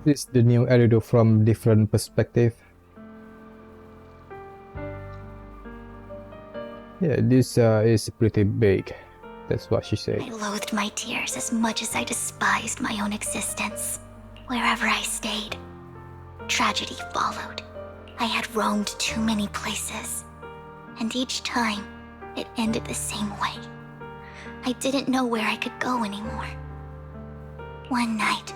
This is the new Erudo from different perspective. Yeah, this is pretty big. That's what she said. I loathed my tears as much as I despised my own existence. Wherever I stayed, tragedy followed. I had roamed too many places, and each time, it ended the same way. I didn't know where I could go anymore. One night,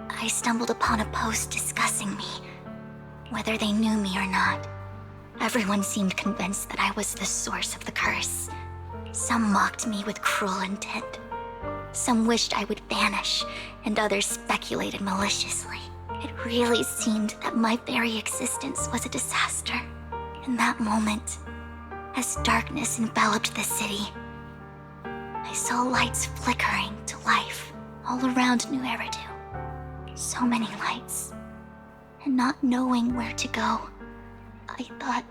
I stumbled upon a post discussing me, whether they knew me or not. Everyone seemed convinced that I was the source of the curse. Some mocked me with cruel intent. Some wished I would vanish, and others speculated maliciously. It really seemed that my very existence was a disaster. In that moment, as darkness enveloped the city, I saw lights flickering to life all around New Eridu. So many lights. And not knowing where to go, I thought,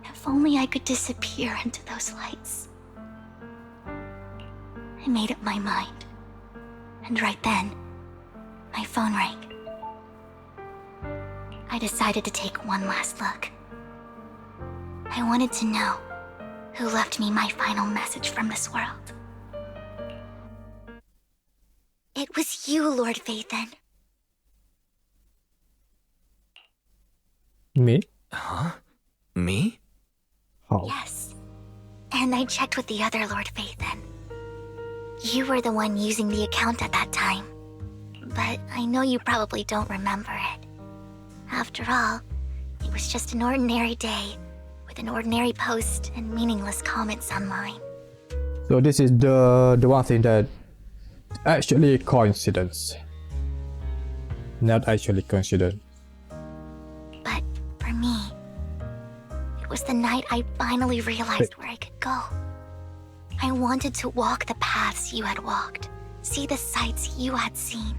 if only I could disappear into those lights. I made up my mind. And right then, my phone rang. I decided to take one last look. I wanted to know who left me my final message from this world. It was you, Lord Phaethon. Me? Huh? Me? How? Yes. And I checked with the other Lord Phaethon. You were the one using the account at that time. But I know you probably don't remember it. After all, it was just an ordinary day, with an ordinary post and meaningless comments online. So this is the one thing that actually coincidence. Not actually coincidence. But for me, it was the night I finally realized where I could go. I wanted to walk the paths you had walked, see the sights you had seen.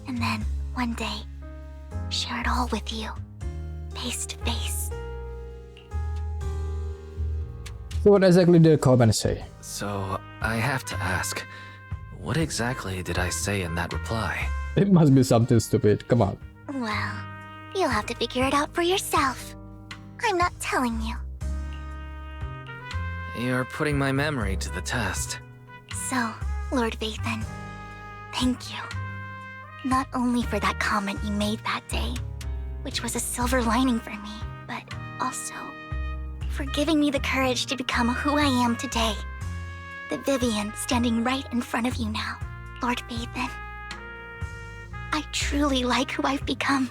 And then, one day, share it all with you, face to face. So what exactly did the comment say? So, I have to ask, what exactly did I say in that reply? It must be something stupid, come on. Well, you'll have to figure it out for yourself. I'm not telling you. You're putting my memory to the test. So, Lord Phaethon, thank you. Not only for that comment you made that day, which was a silver lining for me, but also for giving me the courage to become who I am today. The Vivian standing right in front of you now, Lord Phaethon. I truly like who I've become.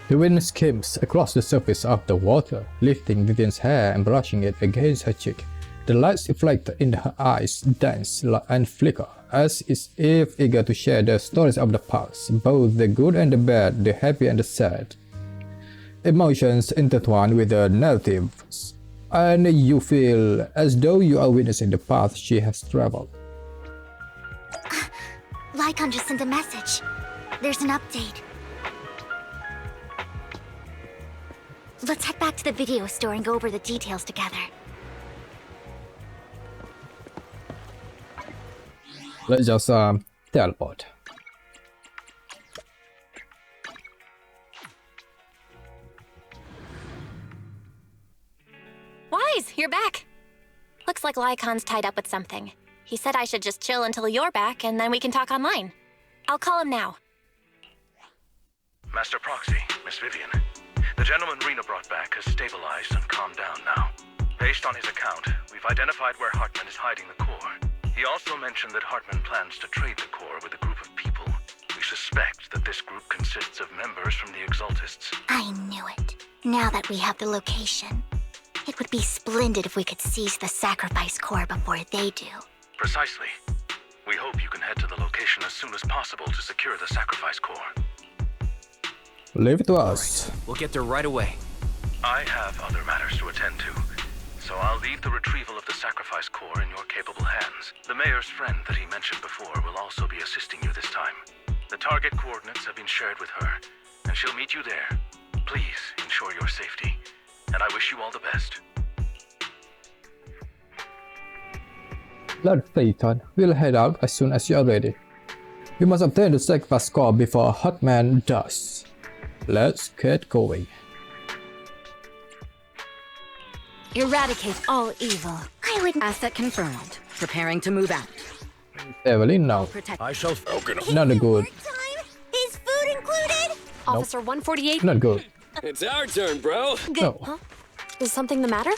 The wind skims across the surface of the water, lifting Vivian's hair and brushing it against her cheek. The lights reflect in her eyes, dance and flicker, as if eager to share the stories of the past, both the good and the bad, the happy and the sad. Emotions intertwine with the narratives, and you feel as though you are witnessing the path she has traveled. Lycon just sent a message. There's an update. Let's head back to the video store and go over the details together. Let's just teleport. Wise, you're back. Looks like Lycon's tied up with something. He said I should just chill until you're back, and then we can talk online. I'll call him now. Master Proxy, Miss Vivian. The gentleman Rena brought back has stabilized and calmed down now. Based on his account, we've identified where Hartman is hiding the core. He also mentioned that Hartman plans to trade the core with a group of people. We suspect that this group consists of members from the Exaltists. I knew it. Now that we have the location, it would be splendid if we could seize the sacrifice core before they do. Precisely. We hope you can head to the location as soon as possible to secure the sacrifice core. Leave it to us. We'll get there right away. I have other matters to attend to. So I'll leave the retrieval of the sacrifice core in your capable hands. The mayor's friend that he mentioned before will also be assisting you this time. The target coordinates have been shared with her, and she'll meet you there. Please ensure your safety, and I wish you all the best. Lord Phaeton will head out as soon as you are ready. You must obtain the sacrifice core before Hotman does. Let's get going. Eradicate all evil. I would. Asset confirmed. Preparing to move out. Evelyn, no. I shall falcon. Not good. Is food included? Officer 148. Not good. It's our turn, bro. No. Huh? Is something the matter?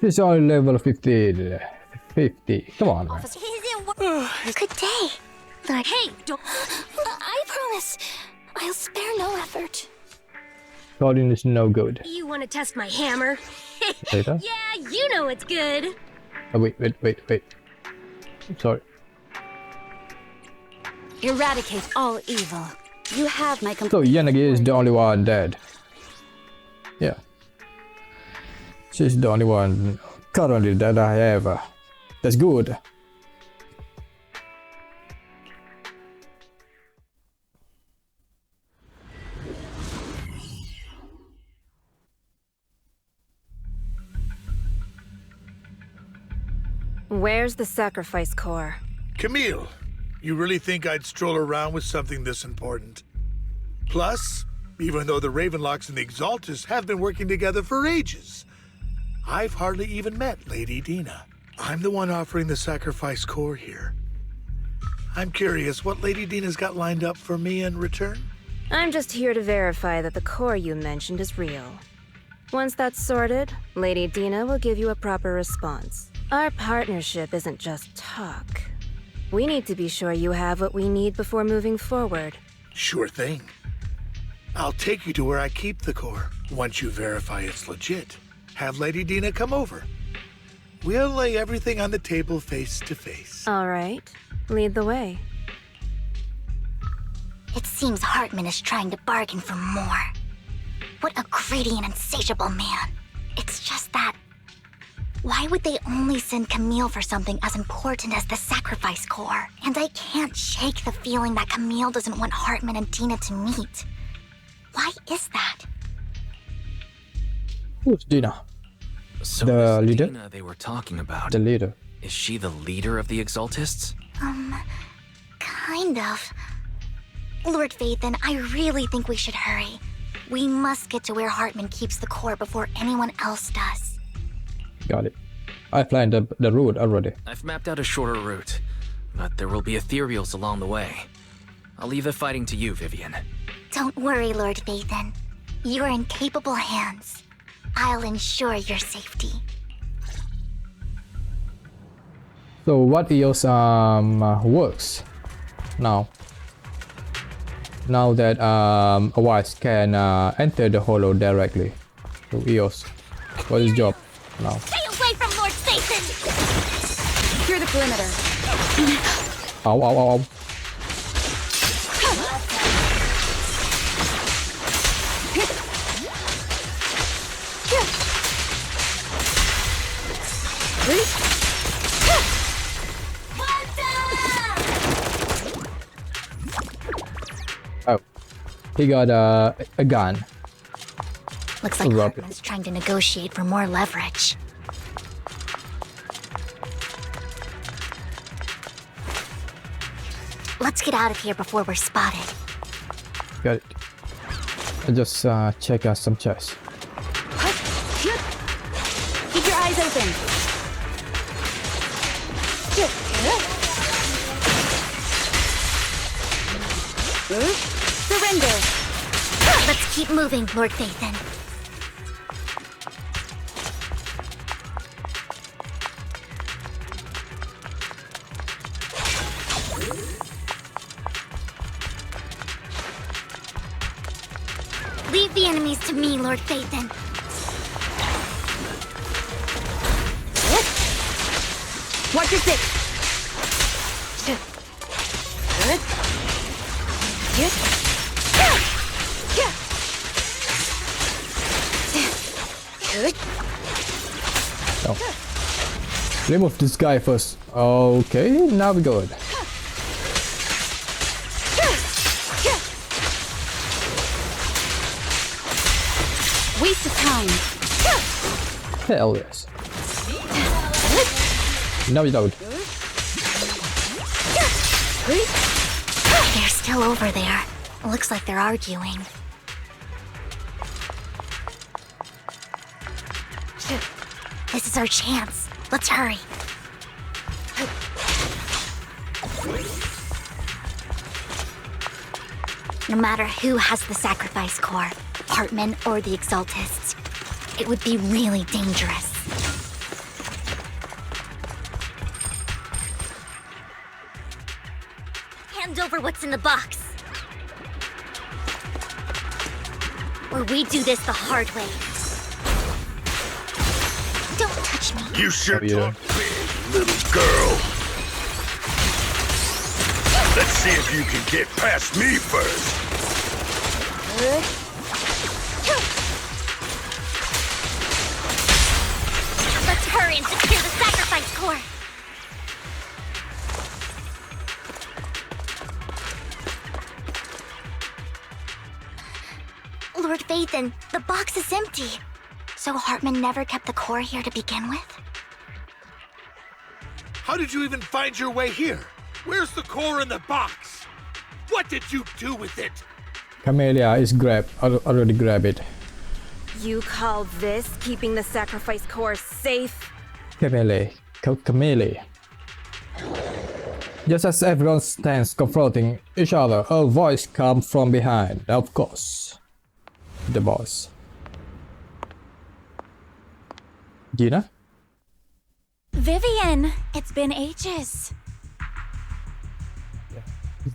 She's only level 50. 50. Come on, man. Good day. Lord. Hey, don't. I promise. I'll spare no effort. Claudine is no good. You want to test my hammer? Later? Yeah, you know it's good. Oh, wait. I'm sorry. Eradicate all evil. You have my So Yanagi is the only one dead. Yeah. She's the only one currently that I have. That's good. Where's the sacrifice core? Camille, you really think I'd stroll around with something this important? Plus, even though the Ravenlocks and the Exaltus have been working together for ages, I've hardly even met Lady Dina. I'm the one offering the sacrifice core here. I'm curious what Lady Dina's got lined up for me in return? I'm just here to verify that the core you mentioned is real. Once that's sorted, Lady Dina will give you a proper response. Our partnership isn't just talk. We need to be sure you have what we need before moving forward. Sure thing. I'll take you to where I keep the core. Once you verify it's legit, have Lady Dina come over. We'll lay everything on the table face to face. All right. Lead the way. It seems Hartman is trying to bargain for more. What a greedy and insatiable man. It's just that... why would they only send Camille for something as important as the sacrifice core? And I can't shake the feeling that Camille doesn't want Hartman and Dina to meet. Why is that? Who's Dina? So The is leader? Dina they were talking about. The leader. Is she the leader of the Exaltists? Kind of. Lord Phaeton, I really think we should hurry. We must get to where Hartman keeps the core before anyone else does. Got it. I planned the route already. I've mapped out a shorter route, but there will be ethereals along the way. I'll leave the fighting to you, Vivian. Don't worry, Lord Phaeton. You're in capable hands. I'll ensure your safety. So what else works now? Now that Wise can enter the hollow directly. So EOS, what's his job now? Stay away from Lord Phaeton! Secure the perimeter. Ow, ow, ow, ow. Oh, he got a gun. Looks like Hartman's trying to negotiate for more leverage. Let's get out of here before we're spotted. Got it. I just check out some chests. Keep your eyes open. Surrender! Let's keep moving, Lord Phaeton. Leave the enemies to me, Lord Phaeton. Watch your six. Oh. Remove this guy first. Okay, now we're good. Waste of time. Hell yes. No, you don't. They're still over there. Looks like they're arguing. This is our chance. Let's hurry. No matter who has the sacrifice core, Hartman or the Exaltists, it would be really dangerous. Hand over what's in the box. Or we do this the hard way. Don't touch me. You sure talk big, little girl. Let's see if you can get past me first. Let's hurry and secure the sacrifice core. Lord Vathan, the box is empty. So Hartman never kept the core here to begin with? How did you even find your way here? Where's the core in the box? What did you do with it? Camellia is already grabbed it. You call this keeping the sacrifice core safe? Camellia. Just as everyone stands confronting each other, a voice comes from behind. Of course, the boss. Dina? Vivian, it's been ages.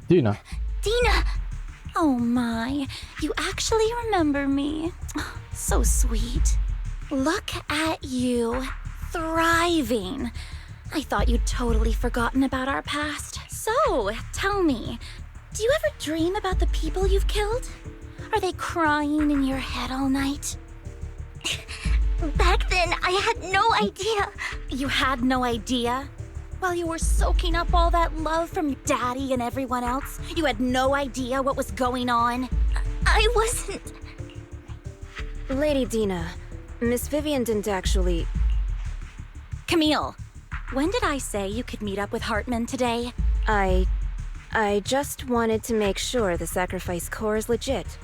Dina. Dina! Oh my, you actually remember me. So sweet. Look at you, thriving. I thought you'd totally forgotten about our past. So, tell me, do you ever dream about the people you've killed? Are they crying in your head all night? Back then, I had no idea. You had no idea? While you were soaking up all that love from Daddy and everyone else, you had no idea what was going on? I wasn't... Lady Dina, Miss Vivian didn't actually... Camille, when did I say you could meet up with Hartman today? I just wanted to make sure the sacrifice core is legit.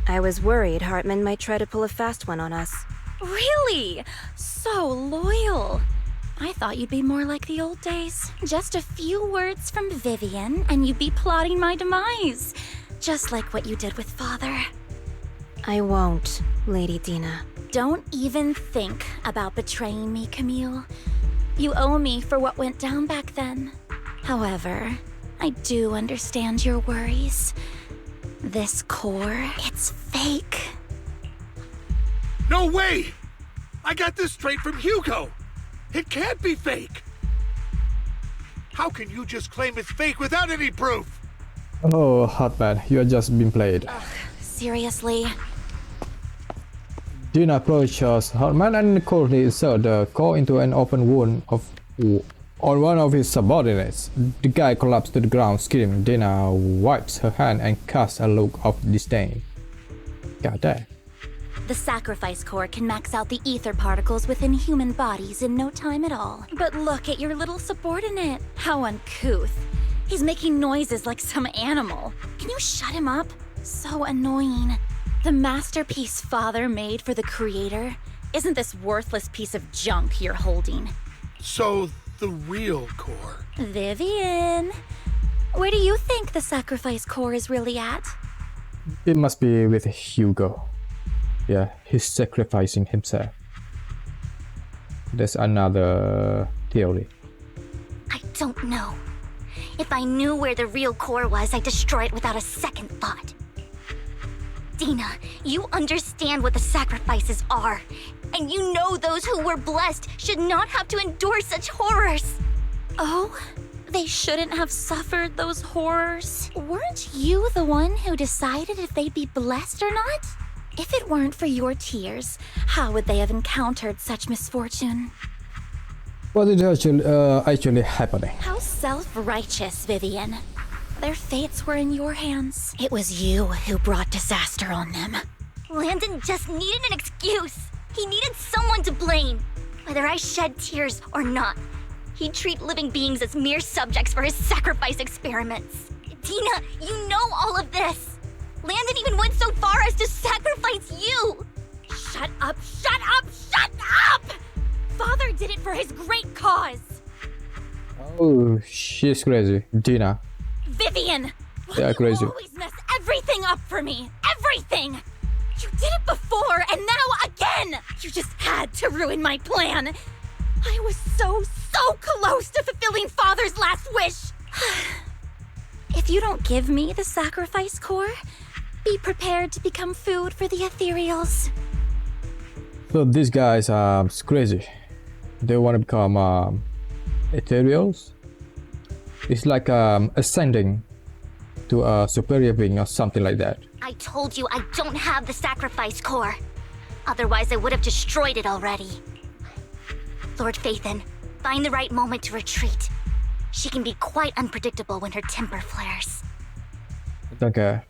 I was worried Hartman might try to pull a fast one on us. Really? So loyal. I thought you'd be more like the old days. Just a few words from Vivian, and you'd be plotting my demise. Just like what you did with Father. I won't, Lady Dina. Don't even think about betraying me, Camille. You owe me for what went down back then. However, I do understand your worries. This core, it's fake. No way! I got this straight from Hugo! It can't be fake! How can you just claim it's fake without any proof? Oh, Hartman, you have just been played. Seriously? Dina approaches Hartman and coldly inserts the core into an open wound on one of his subordinates. The guy collapsed to the ground, screaming. Dina wipes her hand and casts a look of disdain. God damn. The sacrifice core can max out the ether particles within human bodies in no time at all. But look at your little subordinate. How uncouth. He's making noises like some animal. Can you shut him up? So annoying. The masterpiece Father made for the Creator isn't this worthless piece of junk you're holding. So, the real core. Vivian, where do you think the sacrifice core is really at? It must be with Hugo. Yeah, he's sacrificing himself. There's another theory. I don't know. If I knew where the real core was, I'd destroy it without a second thought. Dina, you understand what the sacrifices are. And you know those who were blessed should not have to endure such horrors. Oh, they shouldn't have suffered those horrors. Weren't you the one who decided if they'd be blessed or not? If it weren't for your tears, how would they have encountered such misfortune? What is actually happening? How self-righteous, Vivian. Their fates were in your hands. It was you who brought disaster on them. Landon just needed an excuse. He needed someone to blame. Whether I shed tears or not, he'd treat living beings as mere subjects for his sacrifice experiments. Dina, you know all of this. Landon even went so far as to sacrifice you. Shut up, shut up, shut up! Father did it for his great cause. Oh, she's crazy. Dina. Vivian! Yeah, crazy. You always mess everything up for me. Everything! You did it before, and now again! You just had to ruin my plan. I was so close to fulfilling Father's last wish. If you don't give me the sacrifice core, be prepared to become food for the ethereals. So these guys are crazy. They want to become ethereals. It's like ascending to a superior being or something like that. I told you I don't have the sacrifice core. Otherwise, I would have destroyed it already. Lord Phaethon, find the right moment to retreat. She can be quite unpredictable when her temper flares. Okay.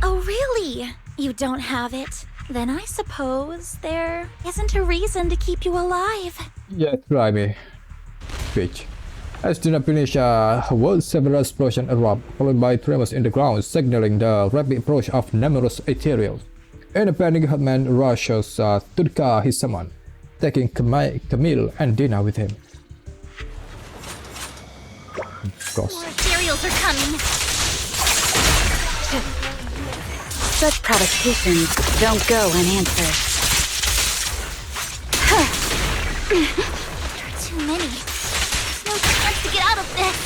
Oh, really? You don't have it? Then I suppose there isn't a reason to keep you alive. Yeah, try me, bitch. As Dina finish, world several explosion erupt, followed by tremors in the ground, signaling the rapid approach of numerous ethereals. In a panic, Hutman rushes to the car he summoned, taking Camille and Dina with him. More ethereals are coming. Such provocations don't go unanswered. There are too many. There's no chance to get out of this.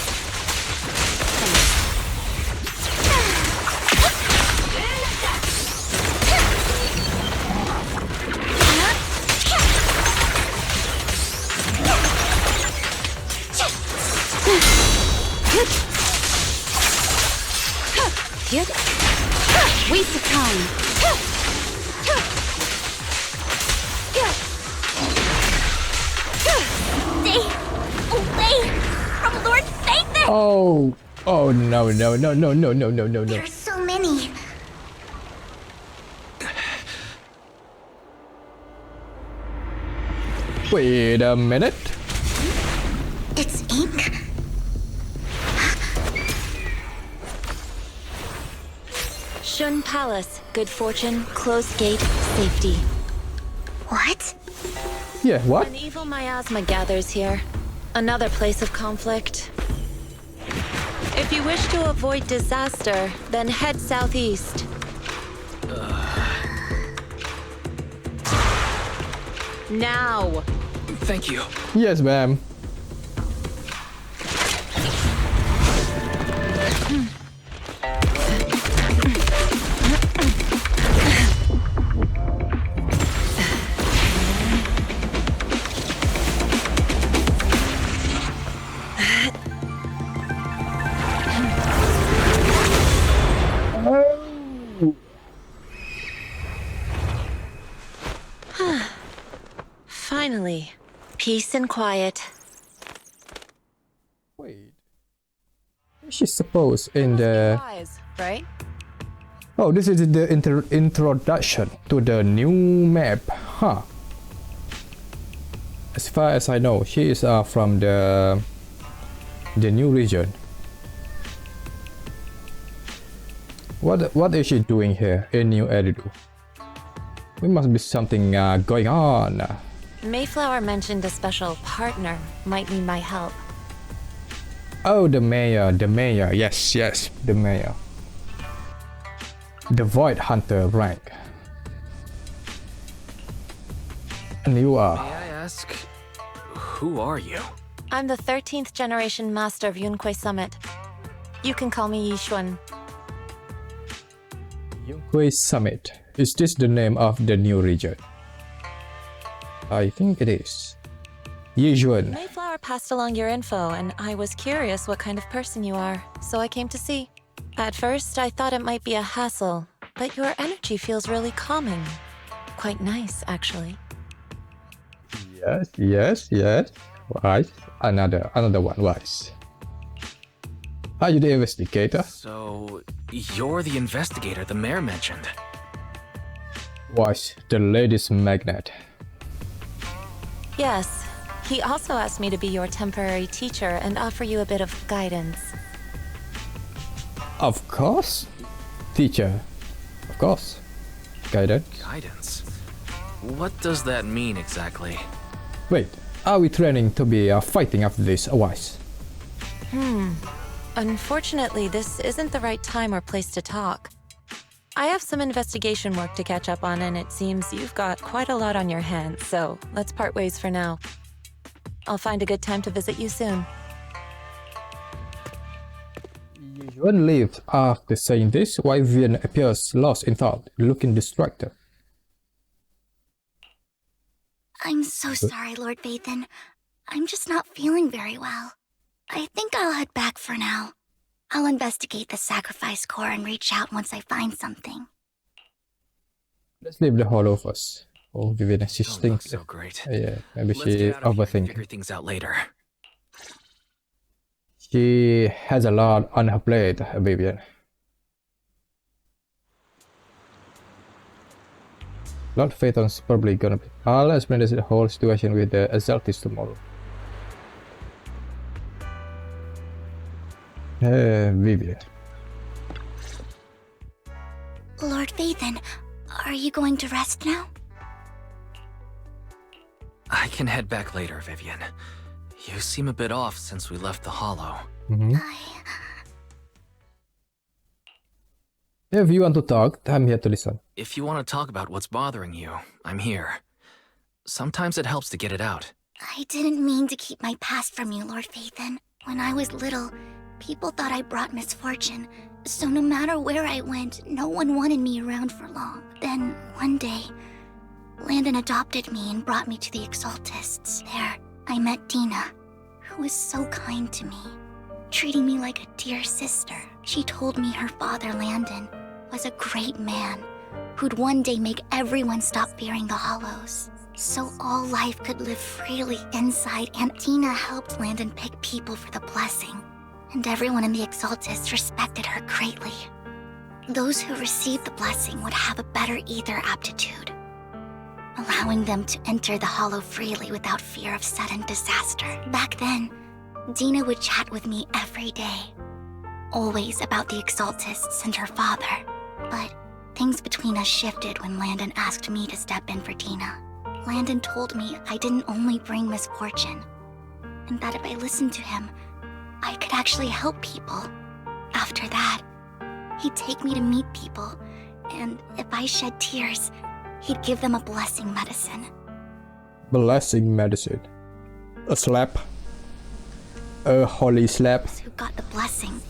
Waste of time. Stay away from Lord Phaethon! Oh no. There are so many. Wait a minute. It's ink. Shun Palace, good fortune, closed gate, safety. What? Yeah, what? An evil miasma gathers here. Another place of conflict. If you wish to avoid disaster, then head southeast. Now! Thank you. Yes, ma'am. Finally, peace and quiet. Wait. She's supposed in the... Right? Oh, this is the introduction to the new map, huh? As far as I know, she is from the new region. What is she doing here in New Eridu? There must be something going on. Mayflower mentioned a special partner might need my help. Oh, the mayor, yes, the mayor. The Void Hunter rank. And you are... May I ask, who are you? I'm the 13th generation master of Yunque Summit. You can call me Yixuan. Yunque Summit. Is this the name of the new region? I think it is. Yixuan. Mayflower passed along your info, and I was curious what kind of person you are, so I came to see. At first, I thought it might be a hassle, but your energy feels really calming. Quite nice, actually. Yes. Wise. Another one. Wise. Are you the investigator? So, you're the investigator the mayor mentioned. Wise, the ladies' magnet. Yes. He also asked me to be your temporary teacher and offer you a bit of guidance. Of course. Teacher. Of course. Guidance. Guidance? What does that mean exactly? Wait, are we training to be fighting after this, Wise? Unfortunately, this isn't the right time or place to talk. I have some investigation work to catch up on, and it seems you've got quite a lot on your hands, so let's part ways for now. I'll find a good time to visit you soon. Yixuan leaves after saying this, while Vivian appears lost in thought, looking distracted. I'm so sorry, Lord Vathan. I'm just not feeling very well. I think I'll head back for now. I'll investigate the sacrifice core and reach out once I find something. Let's leave the hoyoverse. Oh, Vivian, she Don't look thinks. so great. Yeah, maybe Let's she get out of here and overthinking. figure things out later. She has a lot on her plate, Vivian. Lord Phaeton's probably gonna be. I'll explain the whole situation with the Exaltis tomorrow. Vivian. Lord Vathan, are you going to rest now? I can head back later, Vivian. You seem a bit off since we left the hollow. If you want to talk, I'm here to listen. If you want to talk about what's bothering you, I'm here. Sometimes it helps to get it out. I didn't mean to keep my past from you, Lord Vathan. When I was little, people thought I brought misfortune, so no matter where I went, no one wanted me around for long. Then, one day, Landon adopted me and brought me to the Exaltists. There, I met Dina, who was so kind to me, treating me like a dear sister. She told me her father, Landon, was a great man who'd one day make everyone stop fearing the Hollows, so all life could live freely inside, and Dina helped Landon pick people for the blessing, and everyone in the Exaltists respected her greatly. Those who received the blessing would have a better ether aptitude, allowing them to enter the Hollow freely without fear of sudden disaster. Back then, Dina would chat with me every day, always about the Exaltists and her father. But things between us shifted when Landon asked me to step in for Dina. Landon told me I didn't only bring misfortune, and that if I listened to him, I could actually help people. After that, he'd take me to meet people, and if I shed tears, he'd give them a blessing medicine. Blessing medicine. A slap. A holy slap. Those who got the blessing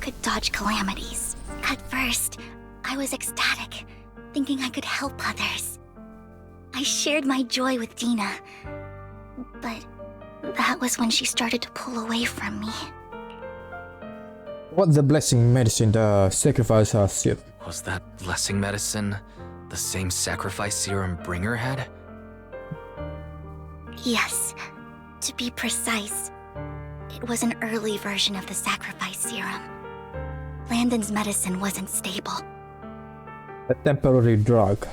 could dodge calamities. At first, I was ecstatic, thinking I could help others. I shared my joy with Dina, but that was when she started to pull away from me. What the blessing medicine the sacrifice has said? Was that blessing medicine the same sacrifice serum Bringer had? Yes, to be precise, it was an early version of the sacrifice serum. Landon's medicine wasn't stable. A temporary drug.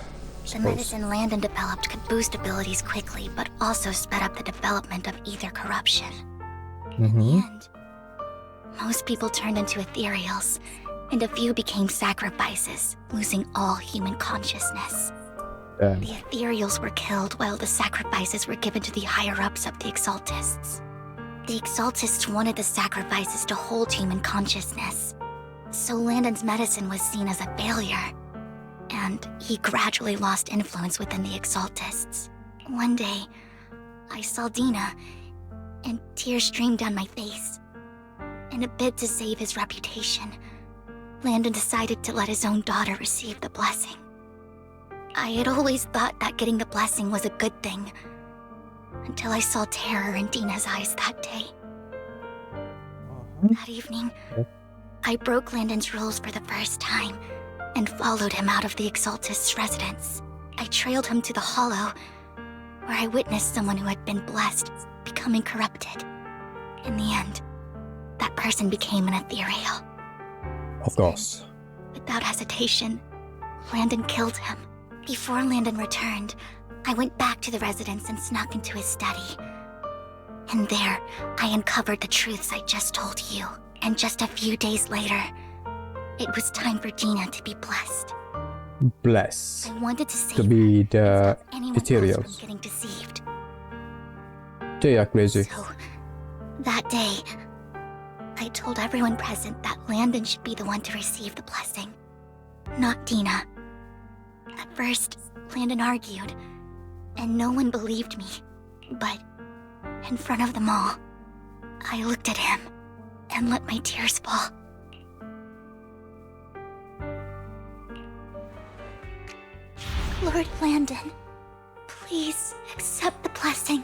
The medicine Landon developed could boost abilities quickly, but also sped up the development of ether corruption. In the end, most people turned into ethereals, and a few became sacrifices, losing all human consciousness. Damn. The ethereals were killed while the sacrifices were given to the higher-ups of the Exaltists. The Exaltists wanted the sacrifices to hold human consciousness, so Landon's medicine was seen as a failure, and he gradually lost influence within the Exaltists. One day, I saw Dina, and tears streamed down my face. In a bid to save his reputation, Landon decided to let his own daughter receive the blessing. I had always thought that getting the blessing was a good thing, until I saw terror in Dina's eyes that day. That evening, I broke Landon's rules for the first time, and followed him out of the Exaltist's residence. I trailed him to the Hollow, where I witnessed someone who had been blessed becoming corrupted. In the end, that person became an ethereal. Of course. Without hesitation, Landon killed him. Before Landon returned, I went back to the residence and snuck into his study. And there, I uncovered the truths I just told you. And just a few days later, it was time for Dina to be blessed. Bless. I wanted to save To be the anyone else ethereals. from getting deceived. They are crazy. So, that day, I told everyone present that Landon should be the one to receive the blessing, not Dina. At first, Landon argued, and no one believed me. But, in front of them all, I looked at him and let my tears fall. Lord Landon, please accept the blessing.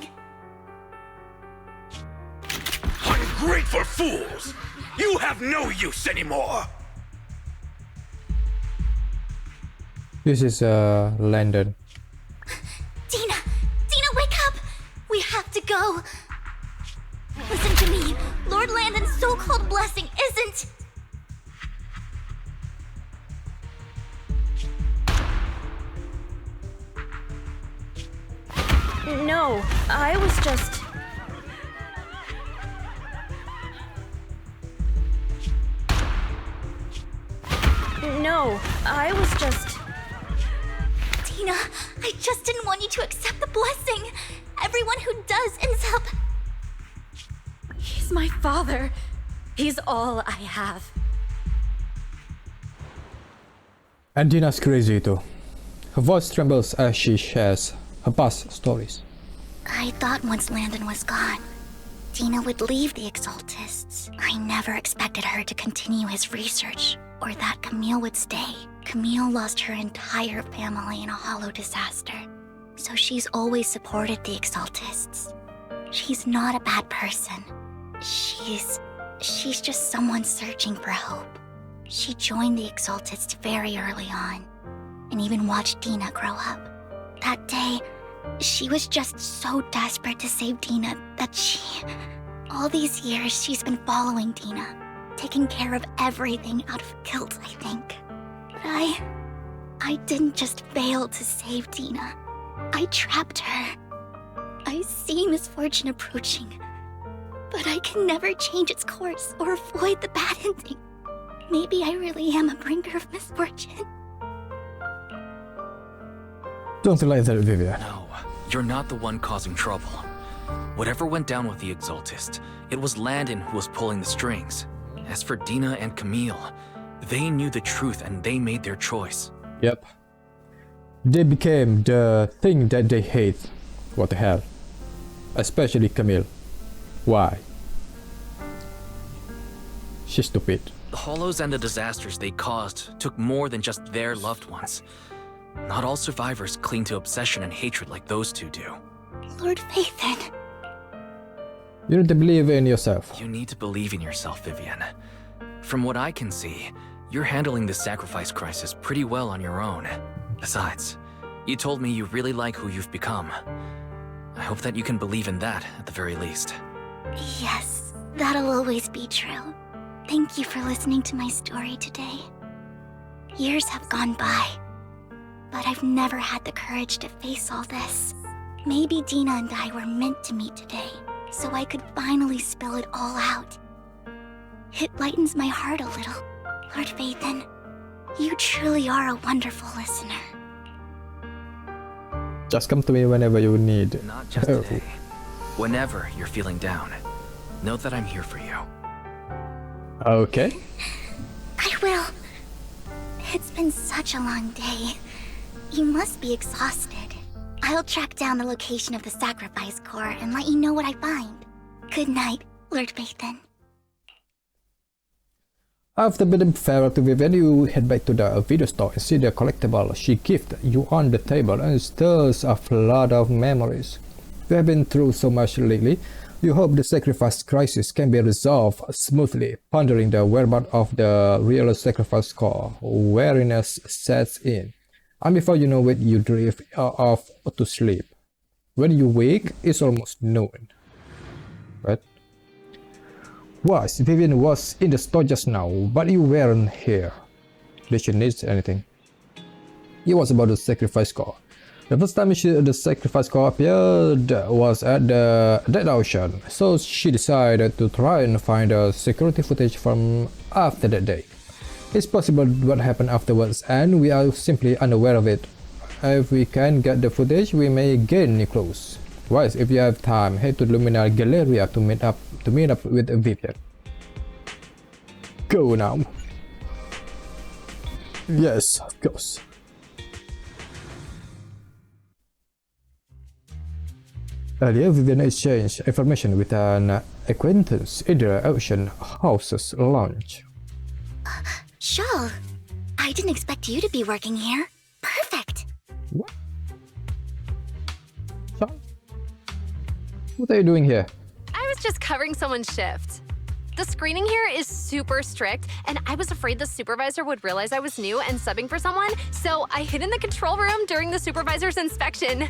Ungrateful fools! You have no use anymore! This is Landon. Dina! Dina, wake up! We have to go! Listen to me. Lord Landon's so-called blessing isn't... No, I was just... No, I was just... Dina, I just didn't want you to accept the blessing. Everyone who does ends up... He's my father. He's all I have. And Dina's crazy too. Her voice trembles as she shares her past stories. I thought once Landon was gone, Dina would leave the Exaltists. I never expected her to continue his research, or that Camille would stay. Camille lost her entire family in a hollow disaster, so she's always supported the Exaltists. She's not a bad person. She's just someone searching for hope. She joined the Exaltists very early on, and even watched Dina grow up. That day, she was just so desperate to save Dina that all these years she's been following Dina, taking care of everything out of guilt, I think. But I didn't just fail to save Dina. I trapped her. I see misfortune approaching, but I can never change its course or avoid the bad ending. Maybe I really am a bringer of misfortune. Don't like that, Vivian. No, you're not the one causing trouble. Whatever went down with the Exaltist, it was Landon who was pulling the strings. As for Dina and Camille, they knew the truth and they made their choice. Yep. They became the thing that they hate. What the hell? Especially Camille. Why? She's stupid. The Hollows and the disasters they caused took more than just their loved ones. Not all survivors cling to obsession and hatred like those two do. Lord Phaethon. You need to believe in yourself. You need to believe in yourself, Vivian. From what I can see, you're handling the sacrifice crisis pretty well on your own. Besides, you told me you really like who you've become. I hope that you can believe in that, at the very least. Yes, that'll always be true. Thank you for listening to my story today. Years have gone by, but I've never had the courage to face all this. Maybe Dina and I were meant to meet today, so I could finally spill it all out. It lightens my heart a little. Lord Phaethon, you truly are a wonderful listener. Just come to me whenever you need. Not just today. Whenever you're feeling down, know that I'm here for you. Okay. I will. It's been such a long day. You must be exhausted. I'll track down the location of the sacrifice core and let you know what I find. Good night, Lord Phaethon. After bidding farewell to Vivian, you head back to the video store and see the collectible she gifted you on the table and stirs a flood of memories. You have been through so much lately. You hope the sacrifice crisis can be resolved smoothly. Pondering the whereabouts of the real sacrifice core, weariness sets in. And before you know it, you drift off to sleep. When you wake, it's almost noon. Right? Was Vivian was in the store just now, but you weren't here. Did she need anything? It was about the sacrifice core. The first time the sacrifice core appeared was at the Dead Ocean, so she decided to try and find a security footage from after that day. It's possible what happened afterwards, and we are simply unaware of it. If we can get the footage, we may gain new clues. Wise, if you have time, head to Luminar Galleria to meet up with Vivian. Go now. Yes, of course. Earlier, Vivian exchanged information with an acquaintance in the Ocean House's lounge. Shawl, I didn't expect you to be working here. Perfect. What? What are you doing here? I was just covering someone's shift. The screening here is super strict, and I was afraid the supervisor would realize I was new and subbing for someone, so I hid in the control room during the supervisor's inspection.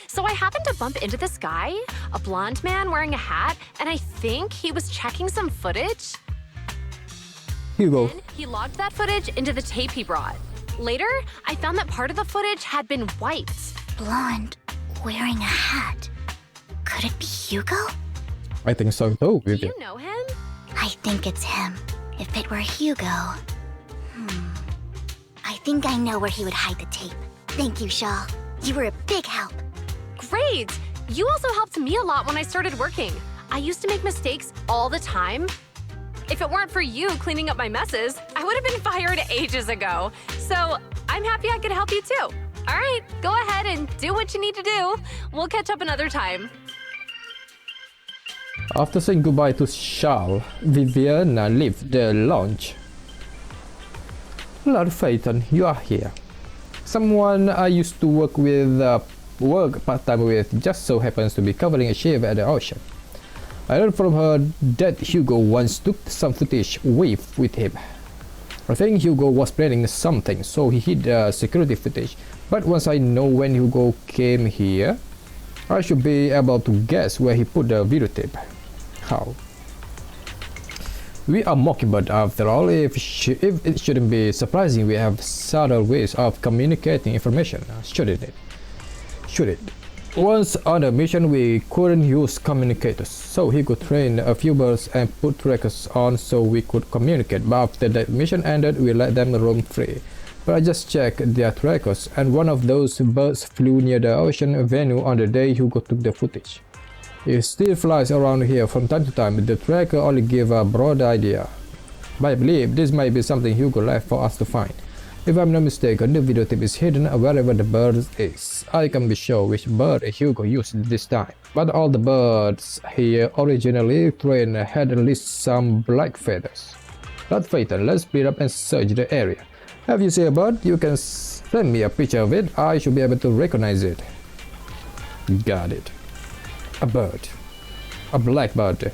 So I happened to bump into this guy, a blonde man wearing a hat, and I think he was checking some footage. Hugo. Then he logged that footage into the tape he brought. Later, I found that part of the footage had been wiped. Blonde, wearing a hat. Could it be Hugo? I think so too, Vivian. Do you know him? I think it's him. If it were Hugo... I think I know where he would hide the tape. Thank you, Shaw. You were a big help. Great! You also helped me a lot when I started working. I used to make mistakes all the time. If it weren't for you cleaning up my messes, I would have been fired ages ago. So I'm happy I could help you too. All right, go ahead and do what you need to do. We'll catch up another time. After saying goodbye to Charles, Vivian left the lounge. Lord Phaeton, you are here. Someone I used to work part-time with just so happens to be covering a shift at the Ocean. I learned from her that Hugo once took some footage with him. I think Hugo was planning something, so he hid the security footage. But once I know when Hugo came here, I should be able to guess where he put the videotape. How? We are Mockingbird after all. If it shouldn't be surprising, we have subtle ways of communicating information, shouldn't it? Should it? Once on a mission, we couldn't use communicators, so he could train a few birds and put trackers on so we could communicate. But after the mission ended, we let them roam free. But I just checked their trackers, and one of those birds flew near the ocean venue on the day Hugo took the footage. It still flies around here from time to time, but the tracker only gave a broad idea. But I believe this might be something Hugo left for us to find. If I'm not mistaken, the videotape is hidden wherever the bird is. I can't be sure which bird Hugo used this time, but all the birds he originally trained had at least some black feathers. Lord Phaeton, let's split up and search the area. Have you seen a bird? You can send me a picture of it. I should be able to recognize it. Got it. A bird. A black bird.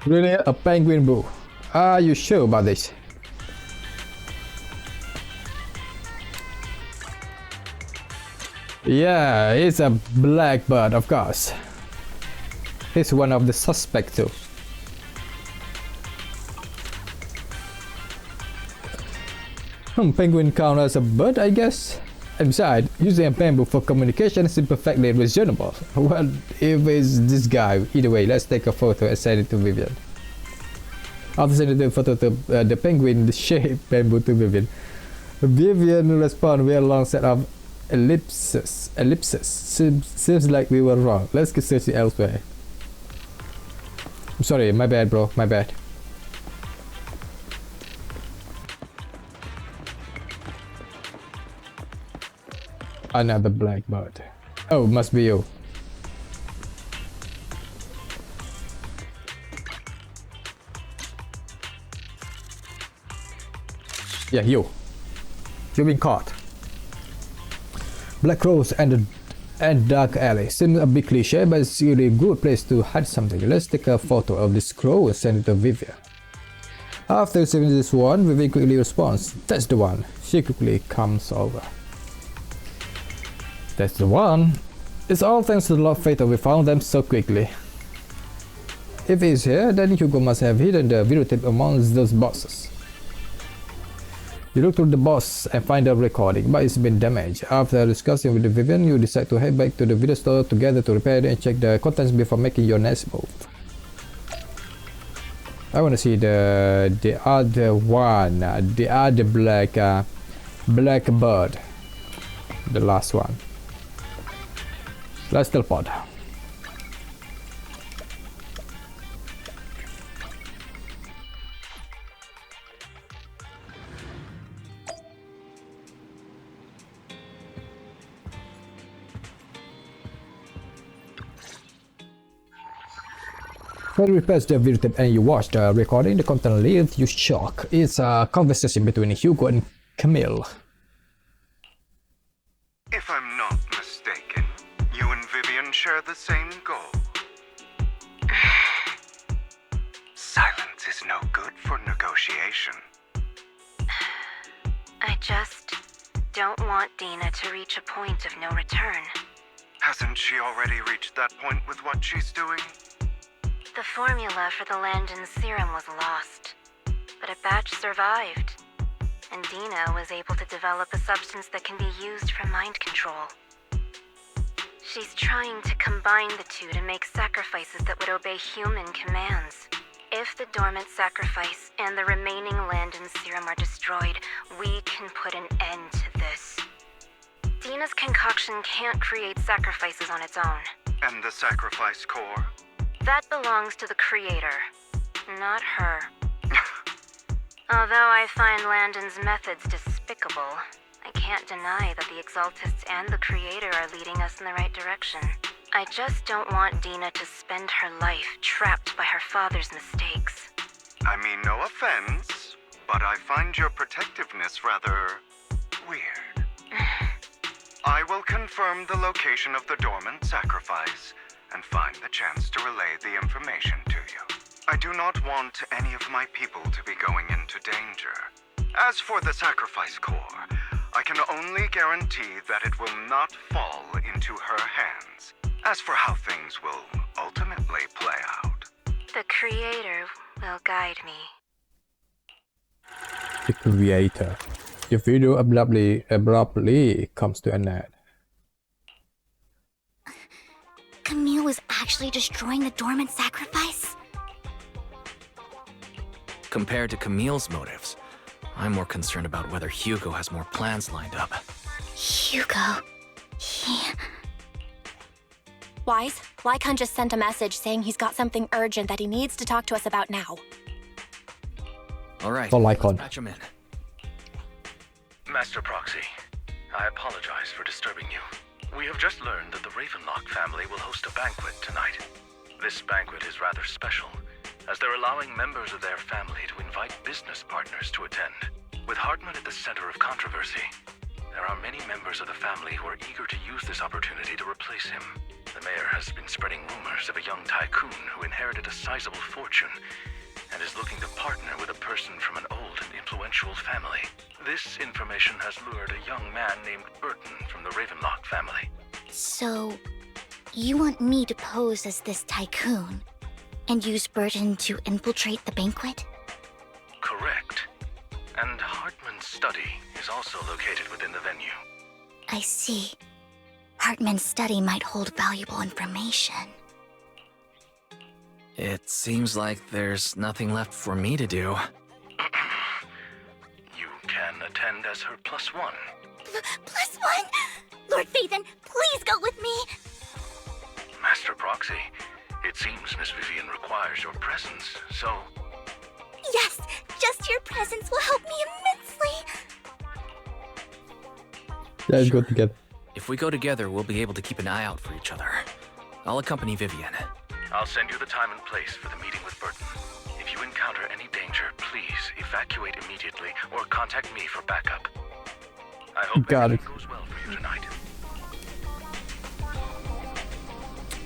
Really? A penguin boo? Are you sure about this? Yeah, it's a blackbird, of course. He's one of the suspects too. Penguin count as a bird, I guess. And besides, using a bamboo for communication is perfectly reasonable. Well, if it's this guy, either way, let's take a photo and send it to Vivian. After sending the photo to the penguin-shaped bamboo to Vivian, Vivian responded with a long set of ellipses. Seems like we were wrong. Let's get searching elsewhere. I'm sorry, my bad, bro. My bad. Another blackbird. Oh, must be you. Yeah, you. You've been caught. Black crows and dark alley. Seems a bit cliche, but it's really a good place to hide something. Let's take a photo of this crow and send it to Vivian. After receiving this one, Vivian quickly responds, "That's the one." She quickly comes over. "That's the one. It's all thanks to the Lord Fatal we found them so quickly. If he's here, then Hugo must have hidden the videotape amongst those boxes." You look through the box and find the recording, but it's been damaged. After discussing with Vivian, you decide to head back to the video store together to repair it and check the contents before making your next move. I want to see the other one, the other black bird, the last one. Let's teleport. When you press the videotape and you watch the recording, the content leaves you shocked. It's a conversation between Hugo and Camille. If I'm not mistaken, you and Vivian share the same goal. Silence is no good for negotiation. I just don't want Dina to reach a point of no return. Hasn't she already reached that point with what she's doing? The formula for the Landon serum was lost, but a batch survived, and Dina was able to develop a substance that can be used for mind control. She's trying to combine the two to make sacrifices that would obey human commands. If the dormant sacrifice and the remaining Landon serum are destroyed, we can put an end to this. Dina's concoction can't create sacrifices on its own. And the sacrifice core? That belongs to the creator, not her. Although I find Landon's methods despicable, I can't deny that the Exaltists and the creator are leading us in the right direction. I just don't want Dina to spend her life trapped by her father's mistakes. I mean, no offense, but I find your protectiveness rather weird. I will confirm the location of the dormant sacrifice and find the chance to relay the information to you. I do not want any of my people to be going into danger. As for the sacrifice core, I can only guarantee that it will not fall into her hands. As for how things will ultimately play out, the creator will guide me. The creator. The video abruptly comes to an end. Camille was actually destroying the dormant sacrifice? Compared to Camille's motives, I'm more concerned about whether Hugo has more plans lined up. Hugo... Wise, Lycon just sent a message saying he's got something urgent that he needs to talk to us about now. All right, for Lycon. Patch him in. Master Proxy, I apologize for disturbing you. We have just learned that the Ravenlock family will host a banquet tonight. This banquet is rather special, as they're allowing members of their family to invite business partners to attend. With Hartman at the center of controversy, there are many members of the family who are eager to use this opportunity to replace him. The mayor has been spreading rumors of a young tycoon who inherited a sizable fortune and is looking to partner with a person from an old and influential family. This information has lured a young man named Burton from the Ravenlock family. So, you want me to pose as this tycoon and use Burton to infiltrate the banquet? Correct. And Hartman's study is also located within the venue. I see. Hartman's study might hold valuable information. It seems like there's nothing left for me to do. You can attend as her +1. +1? Lord Phaethon, please go with me! Master Proxy, it seems Miss Vivian requires your presence, so... Yes, just your presence will help me immensely! Let's go together. If we go together, we'll be able to keep an eye out for each other. I'll accompany Vivian. I'll send you the time and place for the meeting with Burton. If you encounter any danger, please evacuate immediately or contact me for backup. I hope everything goes well for you tonight.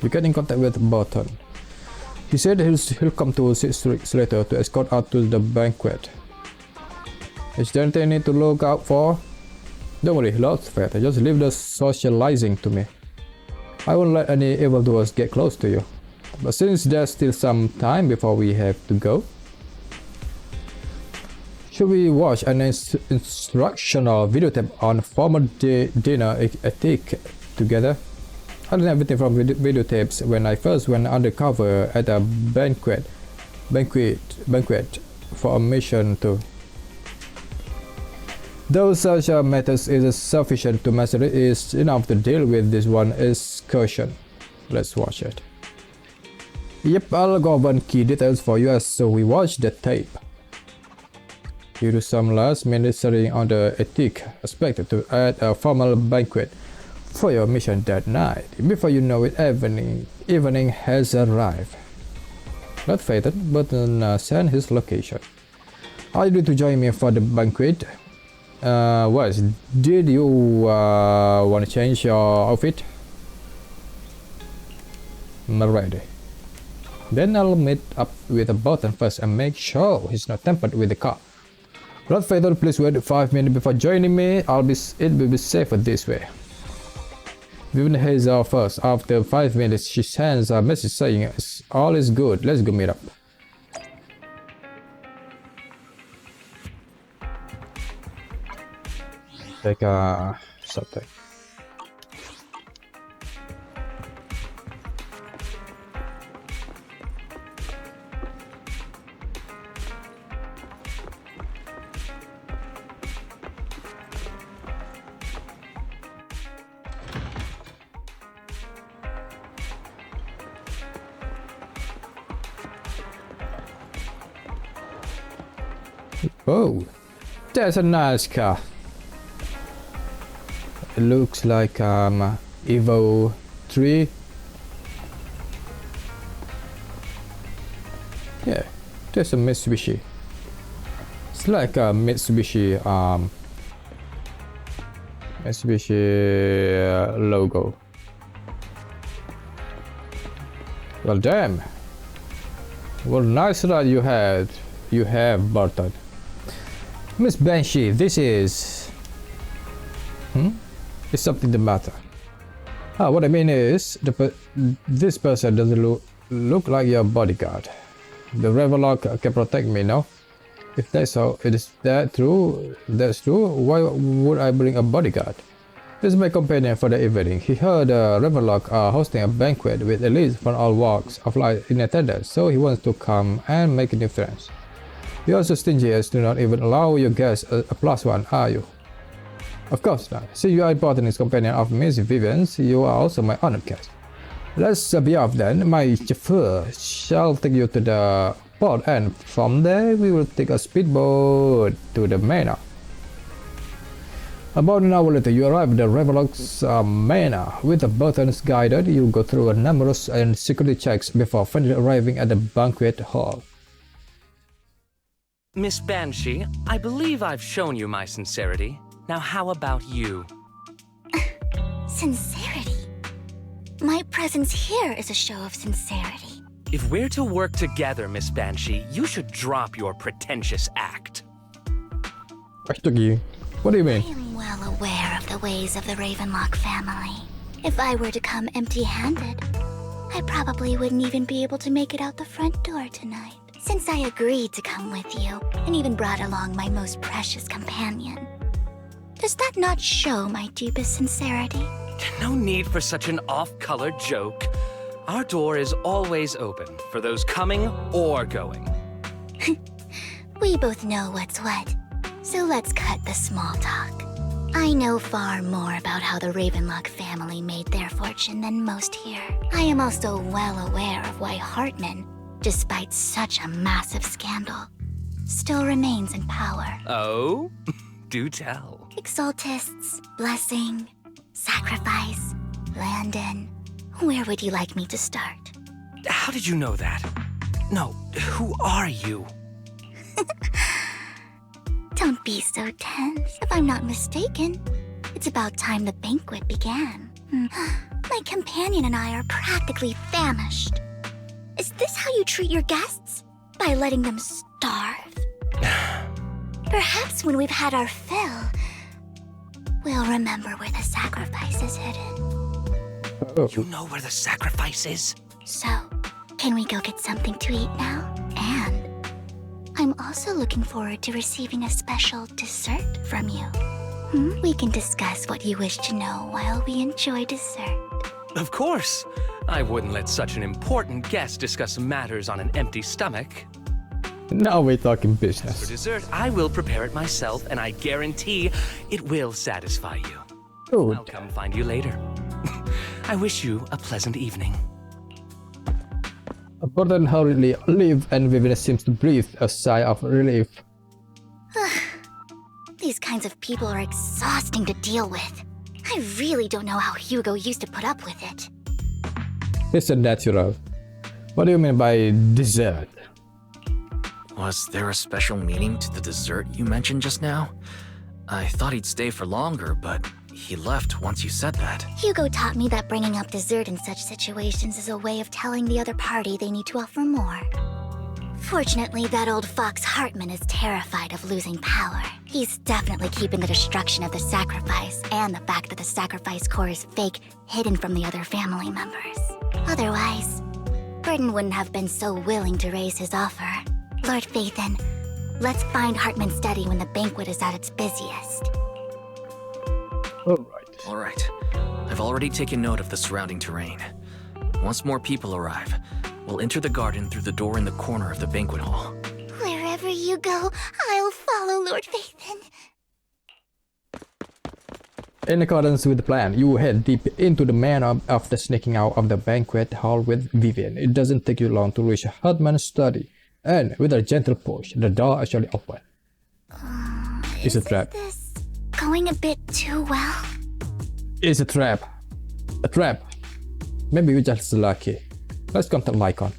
You get in contact with Burton. He said he'll come to 6 weeks later to escort out to the banquet. Is there anything I need to look out for? Don't worry, Lord Fate, just leave the socializing to me. I won't let any evildoers get close to you. But since there's still some time before we have to go, should we watch an instructional videotape on formal dinner etiquette together? I learned everything from videotapes when I first went undercover at a banquet for a mission too. Though such a method is sufficient to master it, is enough to deal with this one excursion. Let's watch it. Yep, I'll go over key details for you as so we watch the tape. You do some last minute studying on the ethic aspect to add a formal banquet for your mission that night. Before you know it, evening has arrived. Not fated, but send his location. Are you ready to join me for the banquet? Wes, did you want to change your outfit? I'm ready. Then I'll meet up with the button first and make sure he's not tampered with the car. Lord Fatal, please wait 5 minutes before joining me. It will be safer this way. Vivian heads out first. After 5 minutes, she sends a message saying all is good. Let's go meet up. Take something. Oh, that's a nice car. It looks like Evo 3. Yeah, there's a Mitsubishi. It's like a Mitsubishi logo. Well, damn. What a nice ride you have, Barton. Miss Banshee, this is... Is something the matter? What I mean is, this person doesn't look like your bodyguard. The Revelock can protect me, no? If that's so, that's true, why would I bring a bodyguard? This is my companion for the evening. He heard Revelock are hosting a banquet with elites from all walks of life in attendance, so he wants to come and make a new friends. You're so stingy as to not even allow your guests a +1, are you? Of course not. Since you are important companion of Miss Vivian, you are also my honored guest. Let's be off then. My chauffeur shall take you to the port, and from there we will take a speedboat to the manor. About an hour later, you arrive at the Revelock's manor. With the buttons guided, you go through a numerous and security checks before finally arriving at the banquet hall. Miss Banshee, I believe I've shown you my sincerity. Now how about you? Sincerity? My presence here is a show of sincerity. If we're to work together, Miss Banshee, you should drop your pretentious act. What do you mean? I am well aware of the ways of the Ravenlock family. If I were to come empty-handed, I probably wouldn't even be able to make it out the front door tonight. Since I agreed to come with you, and even brought along my most precious companion. Does that not show my deepest sincerity? No need for such an off-color joke. Our door is always open for those coming or going. We both know what's what, so let's cut the small talk. I know far more about how the Ravenlock family made their fortune than most here. I am also well aware of why Hartman, despite such a massive scandal, still remains in power. Oh? Do tell. Exaltists, Blessing, Sacrifice, Landon. Where would you like me to start? How did you know that? No, who are you? Don't be so tense. If I'm not mistaken, it's about time the banquet began. My companion and I are practically famished. Is this how you treat your guests? By letting them starve? Perhaps when we've had our fill, we'll remember where the sacrifice is hidden. Oh. You know where the sacrifice is? So, can we go get something to eat now? And I'm also looking forward to receiving a special dessert from you. We can discuss what you wish to know while we enjoy dessert. Of course. I wouldn't let such an important guest discuss matters on an empty stomach. Now we're talking For business. dessert, I will prepare it myself, and I guarantee it will satisfy you. Good. I'll come find you later. I wish you a pleasant evening. Gordon hurriedly leave and Vivian seems to breathe a sigh of relief. These kinds of people are exhausting to deal with. I really don't know how Hugo used to put up with it. It's a natural. What do you mean by dessert? Was there a special meaning to the dessert you mentioned just now? I thought he'd stay for longer, but he left once you said that. Hugo taught me that bringing up dessert in such situations is a way of telling the other party they need to offer more. Fortunately, that old fox Hartman is terrified of losing power. He's definitely keeping the destruction of the sacrifice and the fact that the sacrifice core is fake hidden from the other family members. Otherwise, Burton wouldn't have been so willing to raise his offer. Lord Phaethon, let's find Hartman's study when the banquet is at its busiest. All right. I've already taken note of the surrounding terrain. Once more people arrive, we'll enter the garden through the door in the corner of the banquet hall. Wherever you go, I'll follow, Lord Phaethon. In accordance with the plan, you head deep into the manor after sneaking out of the banquet hall with Vivian. It doesn't take you long to reach Hartman's study, and with a gentle push, the door actually opens. It's a trap. This going a bit too well? It's a trap. A trap. Maybe you're just lucky. Let's contact Lycon.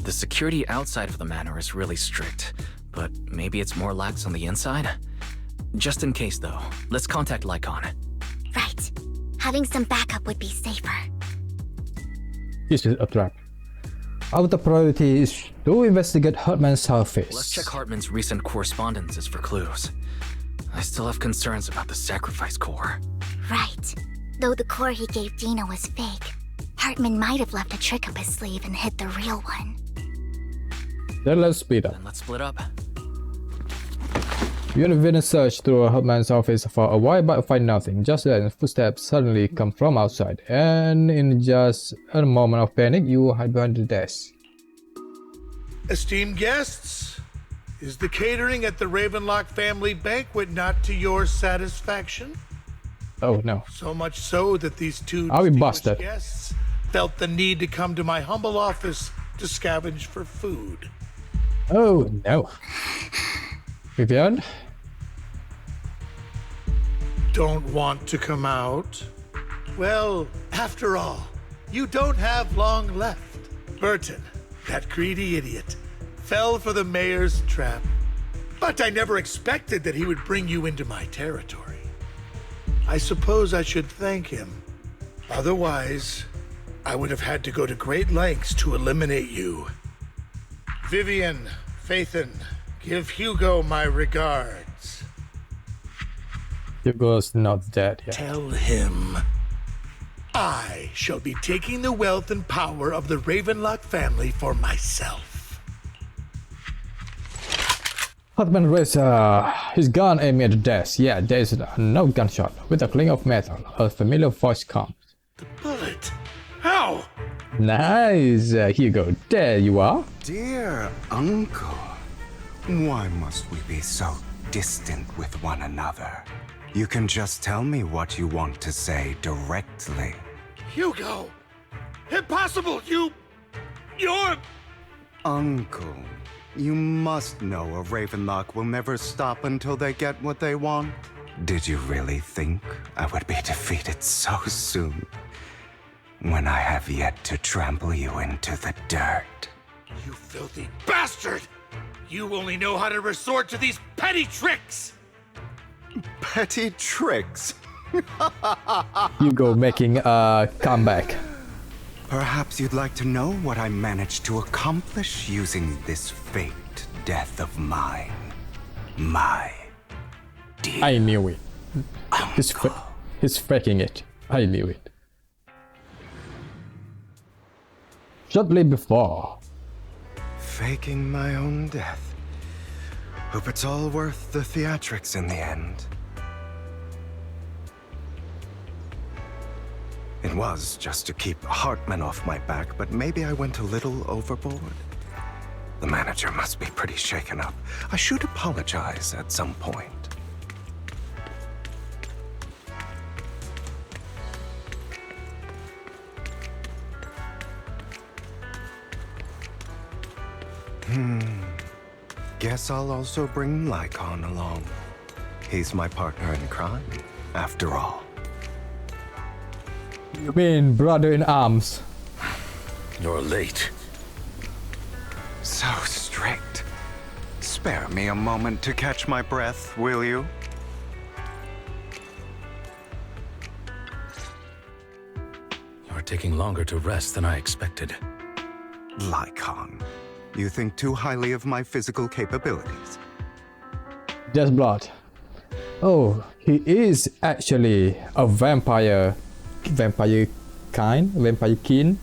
The security outside of the manor is really strict, but maybe it's more lax on the inside? Just in case though, let's contact Lycon. Right. Having some backup would be safer. This is a trap. Our priority is to investigate Hartman's office. Let's check Hartman's recent correspondences for clues. I still have concerns about the sacrifice core. Right. Though the core he gave Dina was fake, Hartman might have left a trick up his sleeve and hid the real one. Then let's speed up. Then let's split up. You and Vivian search through Hartman's office for a while but find nothing. Just then, footsteps suddenly come from outside, and in just a moment of panic, you hide behind the desk. Esteemed guests, is the catering at the Ravenlock family banquet not to your satisfaction? Oh no. So much so that these two Are we distinguished busted? guests felt the need to come to my humble office to scavenge for food. Oh no. Vivian? Don't want to come out? Well, after all, you don't have long left. Burton, that greedy idiot, fell for the mayor's trap. But I never expected that he would bring you into my territory. I suppose I should thank him. Otherwise, I would have had to go to great lengths to eliminate you. Vivian, Phaethon, give Hugo my regards. Hugo's not dead yet. Tell him I shall be taking the wealth and power of the Ravenlock family for myself. Hartman raised his gun aiming at the desk. Yeah, there's no gunshot. With a cling of metal, a familiar voice comes. The bullet? How? Nice, Hugo. There you are. Dear uncle, why must we be so distant with one another? You can just tell me what you want to say directly. Hugo! Impossible! You're... Uncle, you must know a Ravenlock will never stop until they get what they want. Did you really think I would be defeated so soon? When I have yet to trample you into the dirt. You filthy bastard! You only know how to resort to these petty tricks! Petty tricks? Hugo making a comeback. Perhaps you'd like to know what I managed to accomplish using this faked death of mine. My dear. I knew it. He's faking it. I knew it. Shortly before. Faking my own death. Hope it's all worth the theatrics in the end. It was just to keep Hartman off my back, but maybe I went a little overboard. The manager must be pretty shaken up. I should apologize at some point. Guess I'll also bring Lycon along. He's my partner in crime, after all. You mean brother in arms? You're late. So strict. Spare me a moment to catch my breath, will you? You're taking longer to rest than I expected. Lycon, you think too highly of my physical capabilities. Just blood. Oh, he is actually a vampire. Vampire kin.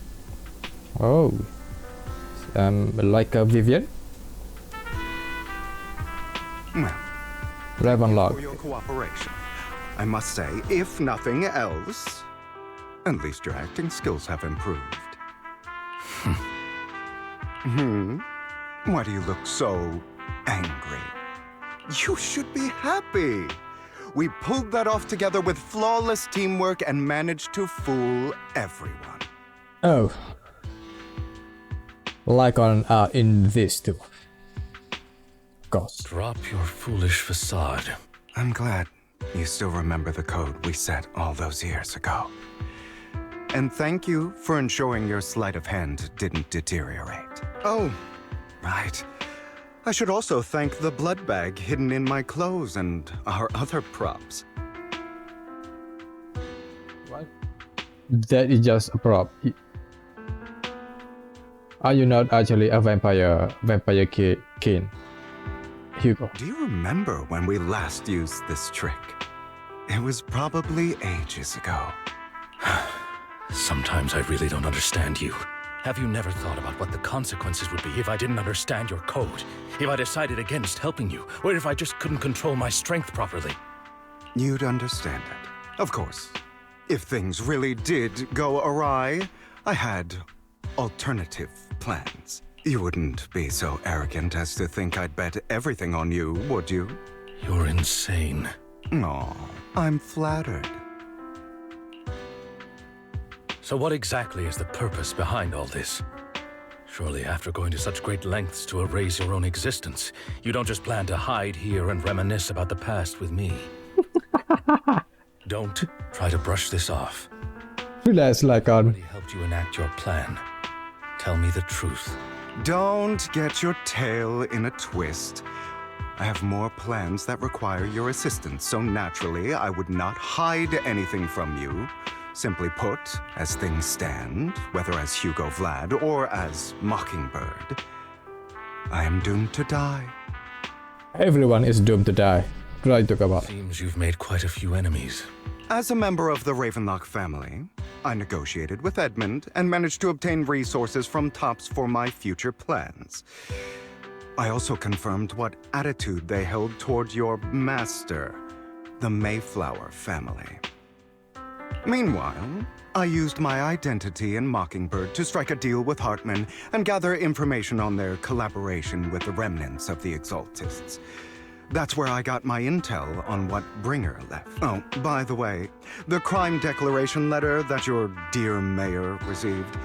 Oh. Like a Vivian? Well, Ravenlock. for your cooperation. I must say, if nothing else, at least your acting skills have improved. Why do you look so angry? You should be happy. We pulled that off together with flawless teamwork and managed to fool everyone. Oh. Like on in this too. Of course. Drop your foolish facade. I'm glad you still remember the code we set all those years ago. And thank you for ensuring your sleight of hand didn't deteriorate. Oh, right. I should also thank the blood bag hidden in my clothes and our other props. What? That is just a prop. Are you not actually a vampire king, Hugo? Do you remember when we last used this trick? It was probably ages ago. Sometimes I really don't understand you. Have you never thought about what the consequences would be if I didn't understand your code? If I decided against helping you? Or if I just couldn't control my strength properly? You'd understand it. Of course. If things really did go awry, I had alternative plans. You wouldn't be so arrogant as to think I'd bet everything on you, would you? You're insane. Aw, I'm flattered. So what exactly is the purpose behind all this? Surely after going to such great lengths to erase your own existence, you don't just plan to hide here and reminisce about the past with me. Don't try to brush this off. Relax, like I already helped you enact your plan. Tell me the truth. Don't get your tail in a twist. I have more plans that require your assistance, so naturally I would not hide anything from you. Simply put, as things stand, whether as Hugo Vlad or as Mockingbird, I am doomed to die. Everyone is doomed to die. Try to talk about. Seems you've made quite a few enemies. As a member of the Ravenlock family, I negotiated with Edmund and managed to obtain resources from Tops for my future plans. I also confirmed what attitude they held toward your master, the Mayflower family. Meanwhile, I used my identity in Mockingbird to strike a deal with Hartman and gather information on their collaboration with the remnants of the Exaltists. That's where I got my intel on what Bringer left. Oh, by the way, the crime declaration letter that your dear mayor received,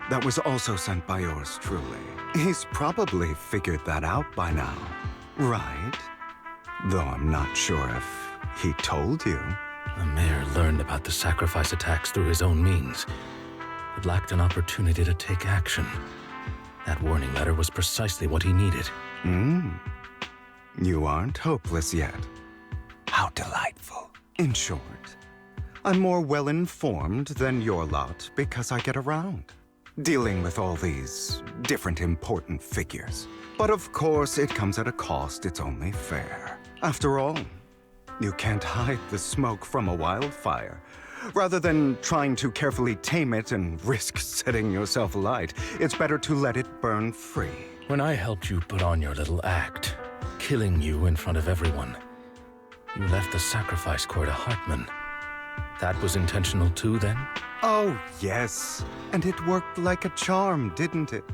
that was also sent by yours truly. He's probably figured that out by now, right? Though I'm not sure if he told you. The mayor learned about the sacrifice attacks through his own means, but lacked an opportunity to take action. That warning letter was precisely what he needed. You aren't hopeless yet. How delightful. In short, I'm more well-informed than your lot because I get around. dealing with all these different important figures. But of course, it comes at a cost. It's only fair. After all, you can't hide the smoke from a wildfire. Rather than trying to carefully tame it and risk setting yourself alight, it's better to let it burn free. When I helped you put on your little act, killing you in front of everyone, you left the sacrifice core to Hartman. That was intentional too, then? Oh, yes. And it worked like a charm, didn't it?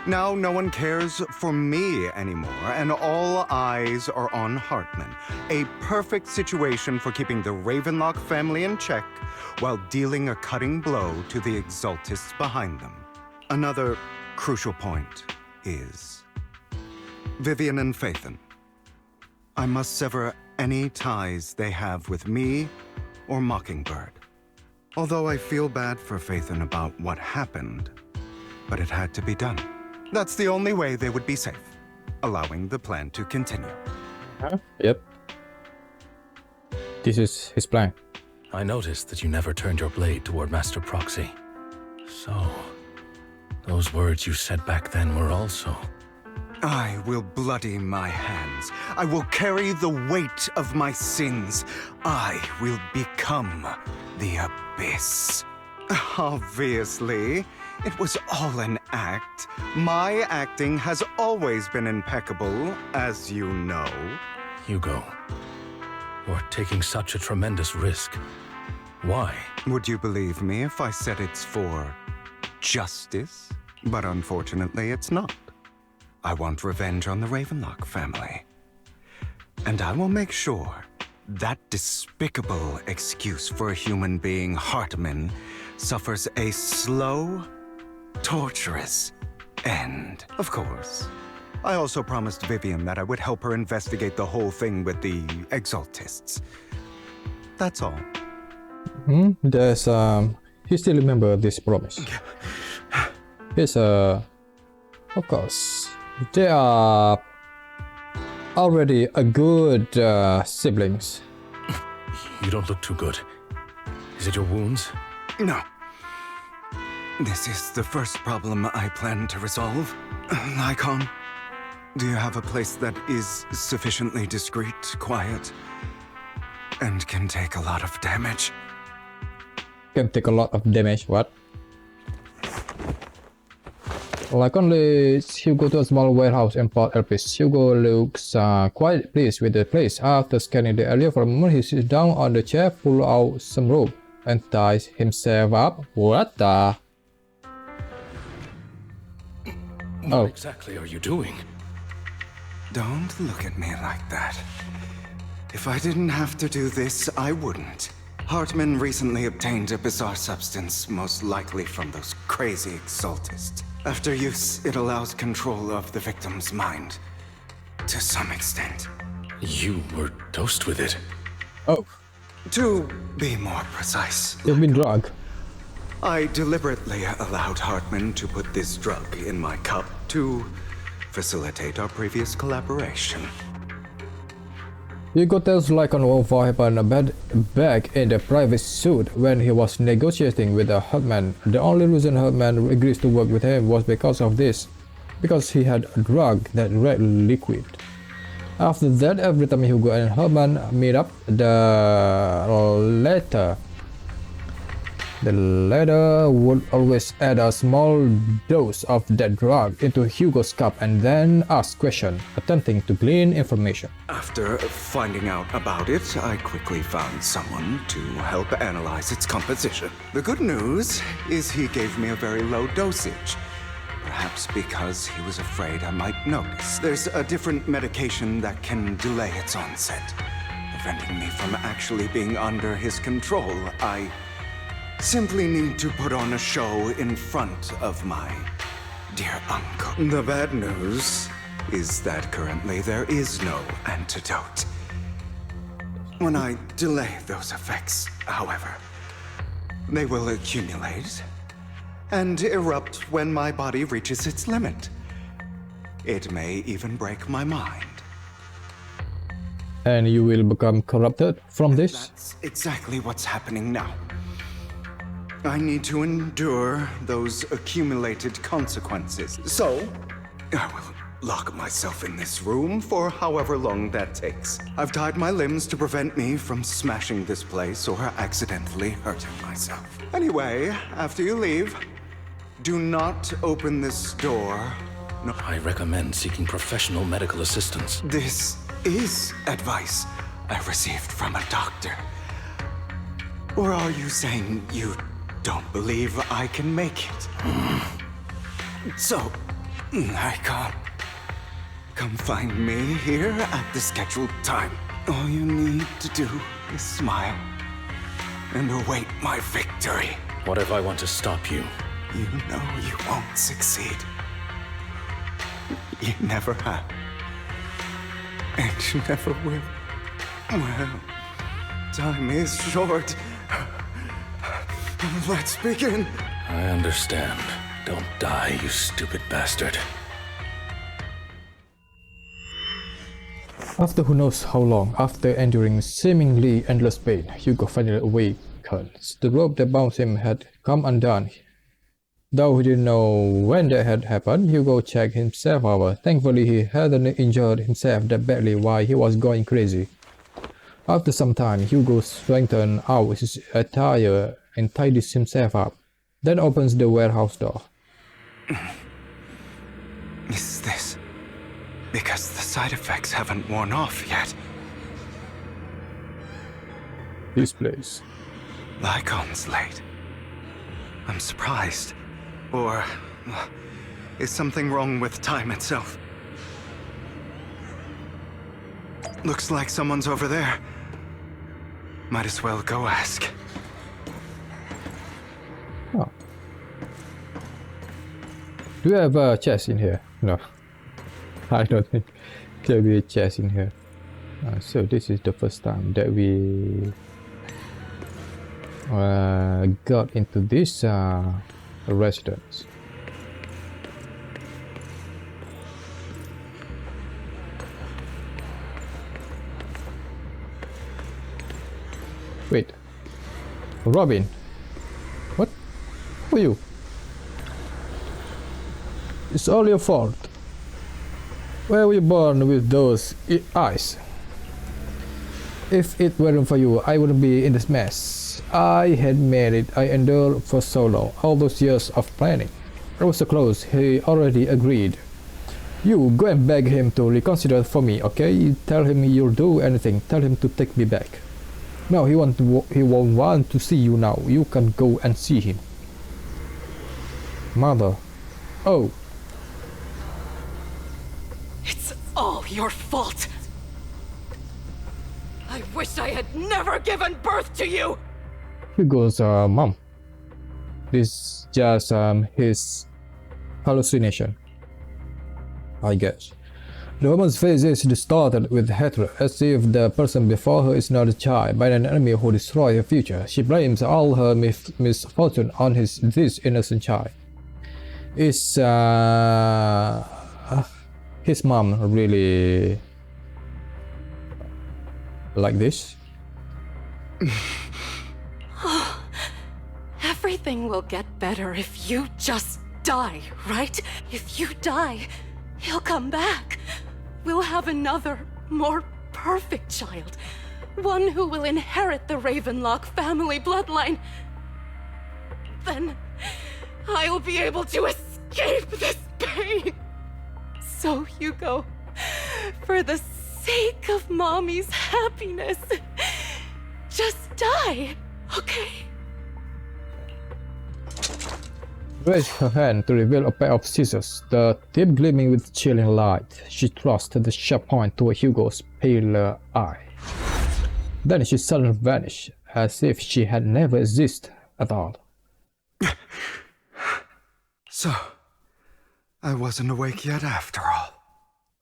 Now no one cares for me anymore, and all eyes are on Hartman. A perfect situation for keeping the Ravenlock family in check while dealing a cutting blow to the Exaltists behind them. Another crucial point is Vivian and Phaethon. I must sever any ties they have with me or Mockingbird. Although I feel bad for Phaethon about what happened, but it had to be done. That's the only way they would be safe, allowing the plan to continue. Yep. This is his plan. I noticed that you never turned your blade toward Master Proxy. So, those words you said back then were also... I will bloody my hands. I will carry the weight of my sins. I will become the Abyss. Obviously, it was all an act. My acting has always been impeccable, as you know. Hugo, you're taking such a tremendous risk. Why? Would you believe me if I said it's for justice? But unfortunately, it's not. I want revenge on the Ravenlock family. And I will make sure that despicable excuse for a human being, Hartman, suffers a slow, torturous end. Of course. I also promised Vivian that I would help her investigate the whole thing with the Exaltists. That's all. There's he still remember this promise. Yes, of course. They are already a good siblings. You don't look too good. Is it your wounds? No. This is the first problem I plan to resolve. Nikon, do you have a place that is sufficiently discreet, quiet, and can take a lot of damage? Can take a lot of damage, what? Like only Hugo to a small warehouse in Port Elpis. Hugo looks quite pleased with the place. After scanning the area for a moment, he sits down on the chair, pulls out some rope, and ties himself up. What the? What exactly are you doing? Don't look at me like that. If I didn't have to do this, I wouldn't. Hartman recently obtained a bizarre substance, most likely from those crazy Exaltists. After use, it allows control of the victim's mind. To some extent. You were dosed with it. Oh. To be more precise. You've been drugged. I deliberately allowed Hartman to put this drug in my cup to facilitate our previous collaboration. Hugo tells Lycon what happened back in the private suit when he was negotiating with Hartman. The only reason Hartman agrees to work with him was because of this. Because he had a drug, that red liquid. After that, every time Hugo and Hartman meet up, the latter would always add a small dose of that drug into Hugo's cup and then ask questions, attempting to glean information. After finding out about it, I quickly found someone to help analyze its composition. The good news is he gave me a very low dosage. Perhaps because he was afraid I might notice. There's a different medication that can delay its onset, preventing me from actually being under his control. I simply need to put on a show in front of my dear uncle. The bad news is that currently there is no antidote. When I delay those effects, however, they will accumulate and erupt when my body reaches its limit. It may even break my mind. And you will become corrupted from this? That's exactly what's happening now. I need to endure those accumulated consequences. So, I will lock myself in this room for however long that takes. I've tied my limbs to prevent me from smashing this place or accidentally hurting myself. Anyway, after you leave, do not open this door. No. I recommend seeking professional medical assistance. This is advice I received from a doctor. Or are you saying you don't believe I can make it? So, I can't. Come find me here at the scheduled time. All you need to do is smile and await my victory. What if I want to stop you? You know you won't succeed. You never have. And you never will. Well, time is short. Let's begin. I understand. Don't die, you stupid bastard. After who knows how long, after enduring seemingly endless pain, Hugo finally awakens. The rope that bound him had come undone. Though he didn't know when that had happened, Hugo checked himself out. Thankfully, he hadn't injured himself that badly while he was going crazy. After some time, Hugo straightened out his attire and tidies himself up, then opens the warehouse door. Is this because the side effects haven't worn off yet? This place. Lycon's late. I'm surprised. Or is something wrong with time itself? Looks like someone's over there. Might as well go ask. Oh. Do you have a chest in here? No. I don't think there'll be a chest in here. So this is the first time that we got into this residence. Wait, Robin, what? Who are you? It's all your fault. Where were you born with those eyes? If it weren't for you, I wouldn't be in this mess. I had made it. I endured for so long, all those years of planning. I was so close, he already agreed. You go and beg him to reconsider for me, okay? You tell him you'll do anything. Tell him to take me back. No, he won't want to see you now. You can go and see him. Mother. Oh. It's all your fault. I wish I had never given birth to you! Hugo's mom. This just his hallucination, I guess. The woman's face is distorted with hatred, as if the person before her is not a child, but an enemy who destroys her future. She blames all her misfortune on this innocent child. Is his mom really like this? Everything will get better if you just die, right? If you die, he'll come back. We'll have another, more perfect child. One who will inherit the Ravenlock family bloodline. Then I'll be able to escape this pain. So, Hugo, for the sake of Mommy's happiness, just die, okay? Raised her hand to reveal a pair of scissors, the tip gleaming with chilling light. She thrust the sharp point toward Hugo's paler eye. Then she suddenly vanished, as if she had never existed at all. So, I wasn't awake yet after all.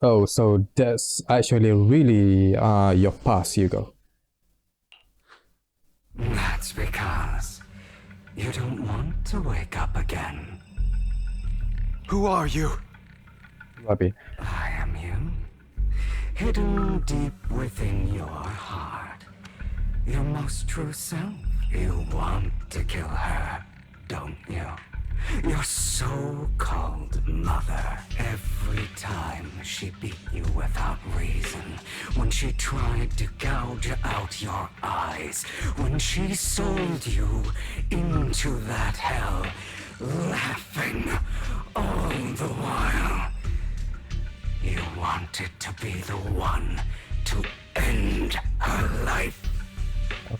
Oh, so that's actually really your past, Hugo. That's because you don't want to wake up again. Who are you? Robbie. I am you. Hidden deep within your heart. Your most true self. You want to kill her. don't you? Your so-called mother. Every time she beat you without reason, when she tried to gouge out your eyes, when she sold you into that hell, laughing all the while. You wanted to be the one to end her life.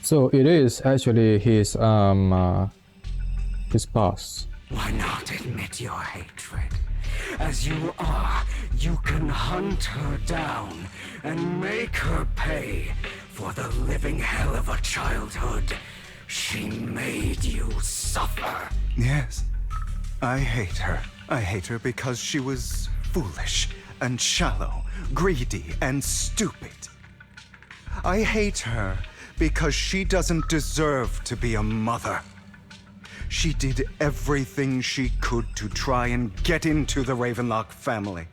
So it is actually his past. Why not admit your hatred? As you are, you can hunt her down and make her pay for the living hell of a childhood she made you suffer. Yes, I hate her. I hate her because she was foolish and shallow, greedy and stupid. I hate her because she doesn't deserve to be a mother. She did everything she could to try and get into the Ravenlock family,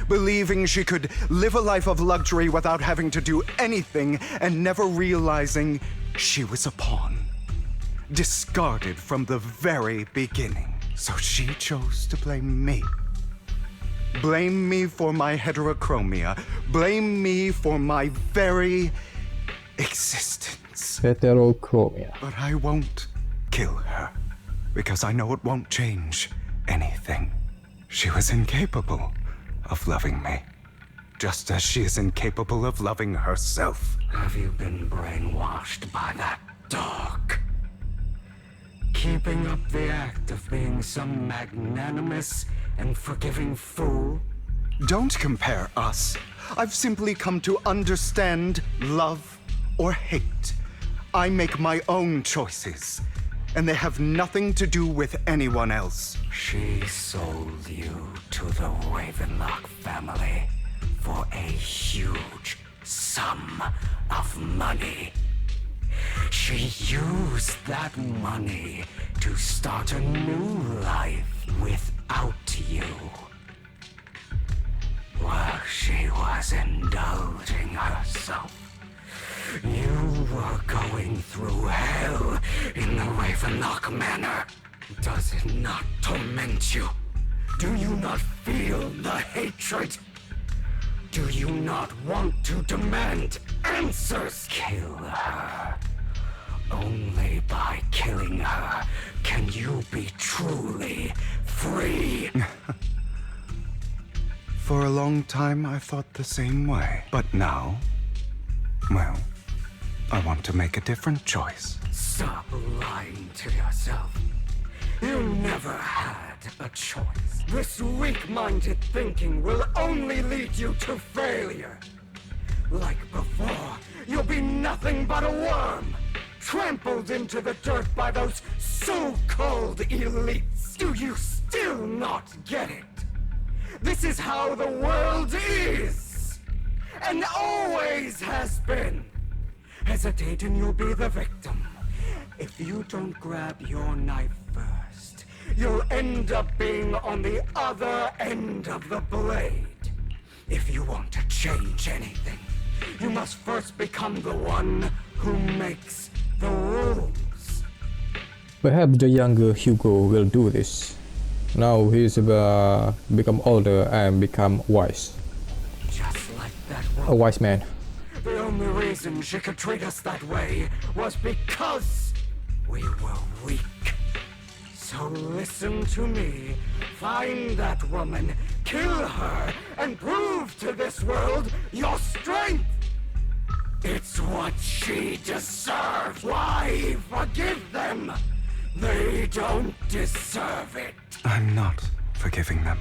believing she could live a life of luxury without having to do anything and never realizing she was a pawn, discarded from the very beginning. So she chose to blame me. Blame me for my heterochromia. Blame me for my very existence. Heterochromia. But I won't kill her, because I know it won't change anything. She was incapable of loving me, just as she is incapable of loving herself. Have you been brainwashed by that dog? Keeping up the act of being some magnanimous and forgiving fool? Don't compare us. I've simply come to understand love or hate. I make my own choices, and they have nothing to do with anyone else. She sold you to the Ravenlock family for a huge sum of money. She used that money to start a new life without you. While she was indulging herself, you were going through hell in the Ravenlock Manor. Does it not torment you? Do you not feel the hatred? Do you not want to demand answers? Kill her. Only by killing her can you be truly free. For a long time, I thought the same way. But now, well, I want to make a different choice. Stop lying to yourself. You never had a choice. This weak-minded thinking will only lead you to failure. Like before, you'll be nothing but a worm, trampled into the dirt by those so-called elites. Do you still not get it? This is how the world is, and always has been. Hesitate and you'll be the victim. If you don't grab your knife first, you'll end up being on the other end of the blade. If you want to change anything, you must first become the one who makes the rules. Perhaps the younger Hugo will do this. Now he's become older and become wise. Just like that woman. A wise man. The only reason she could treat us that way was because we were weak. So listen to me. Find that woman, kill her, and prove to this world your strength. It's what she deserves. Why forgive them? They don't deserve it. I'm not forgiving them.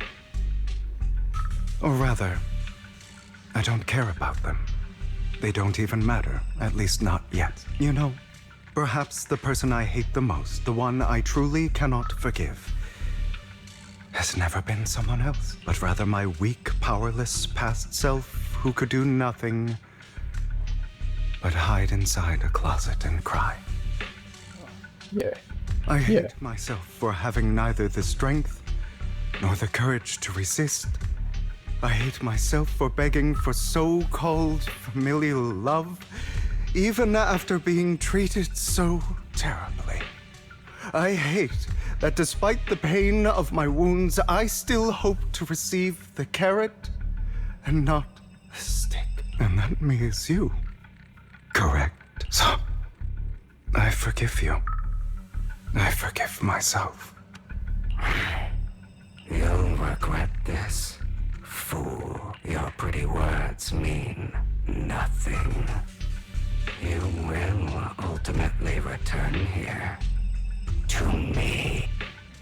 Or rather, I don't care about them. They don't even matter, at least not yet. You know, perhaps the person I hate the most, the one I truly cannot forgive, has never been someone else, but rather my weak, powerless past self who could do nothing but hide inside a closet and cry. Yeah. I hate myself for having neither the strength nor the courage to resist. I hate myself for begging for so-called familial love, even after being treated so terribly. I hate that despite the pain of my wounds, I still hope to receive the carrot and not the stick. And that means you. Correct. So, I forgive you. I forgive myself. You'll regret this. Fool, your pretty words mean nothing. You will ultimately return here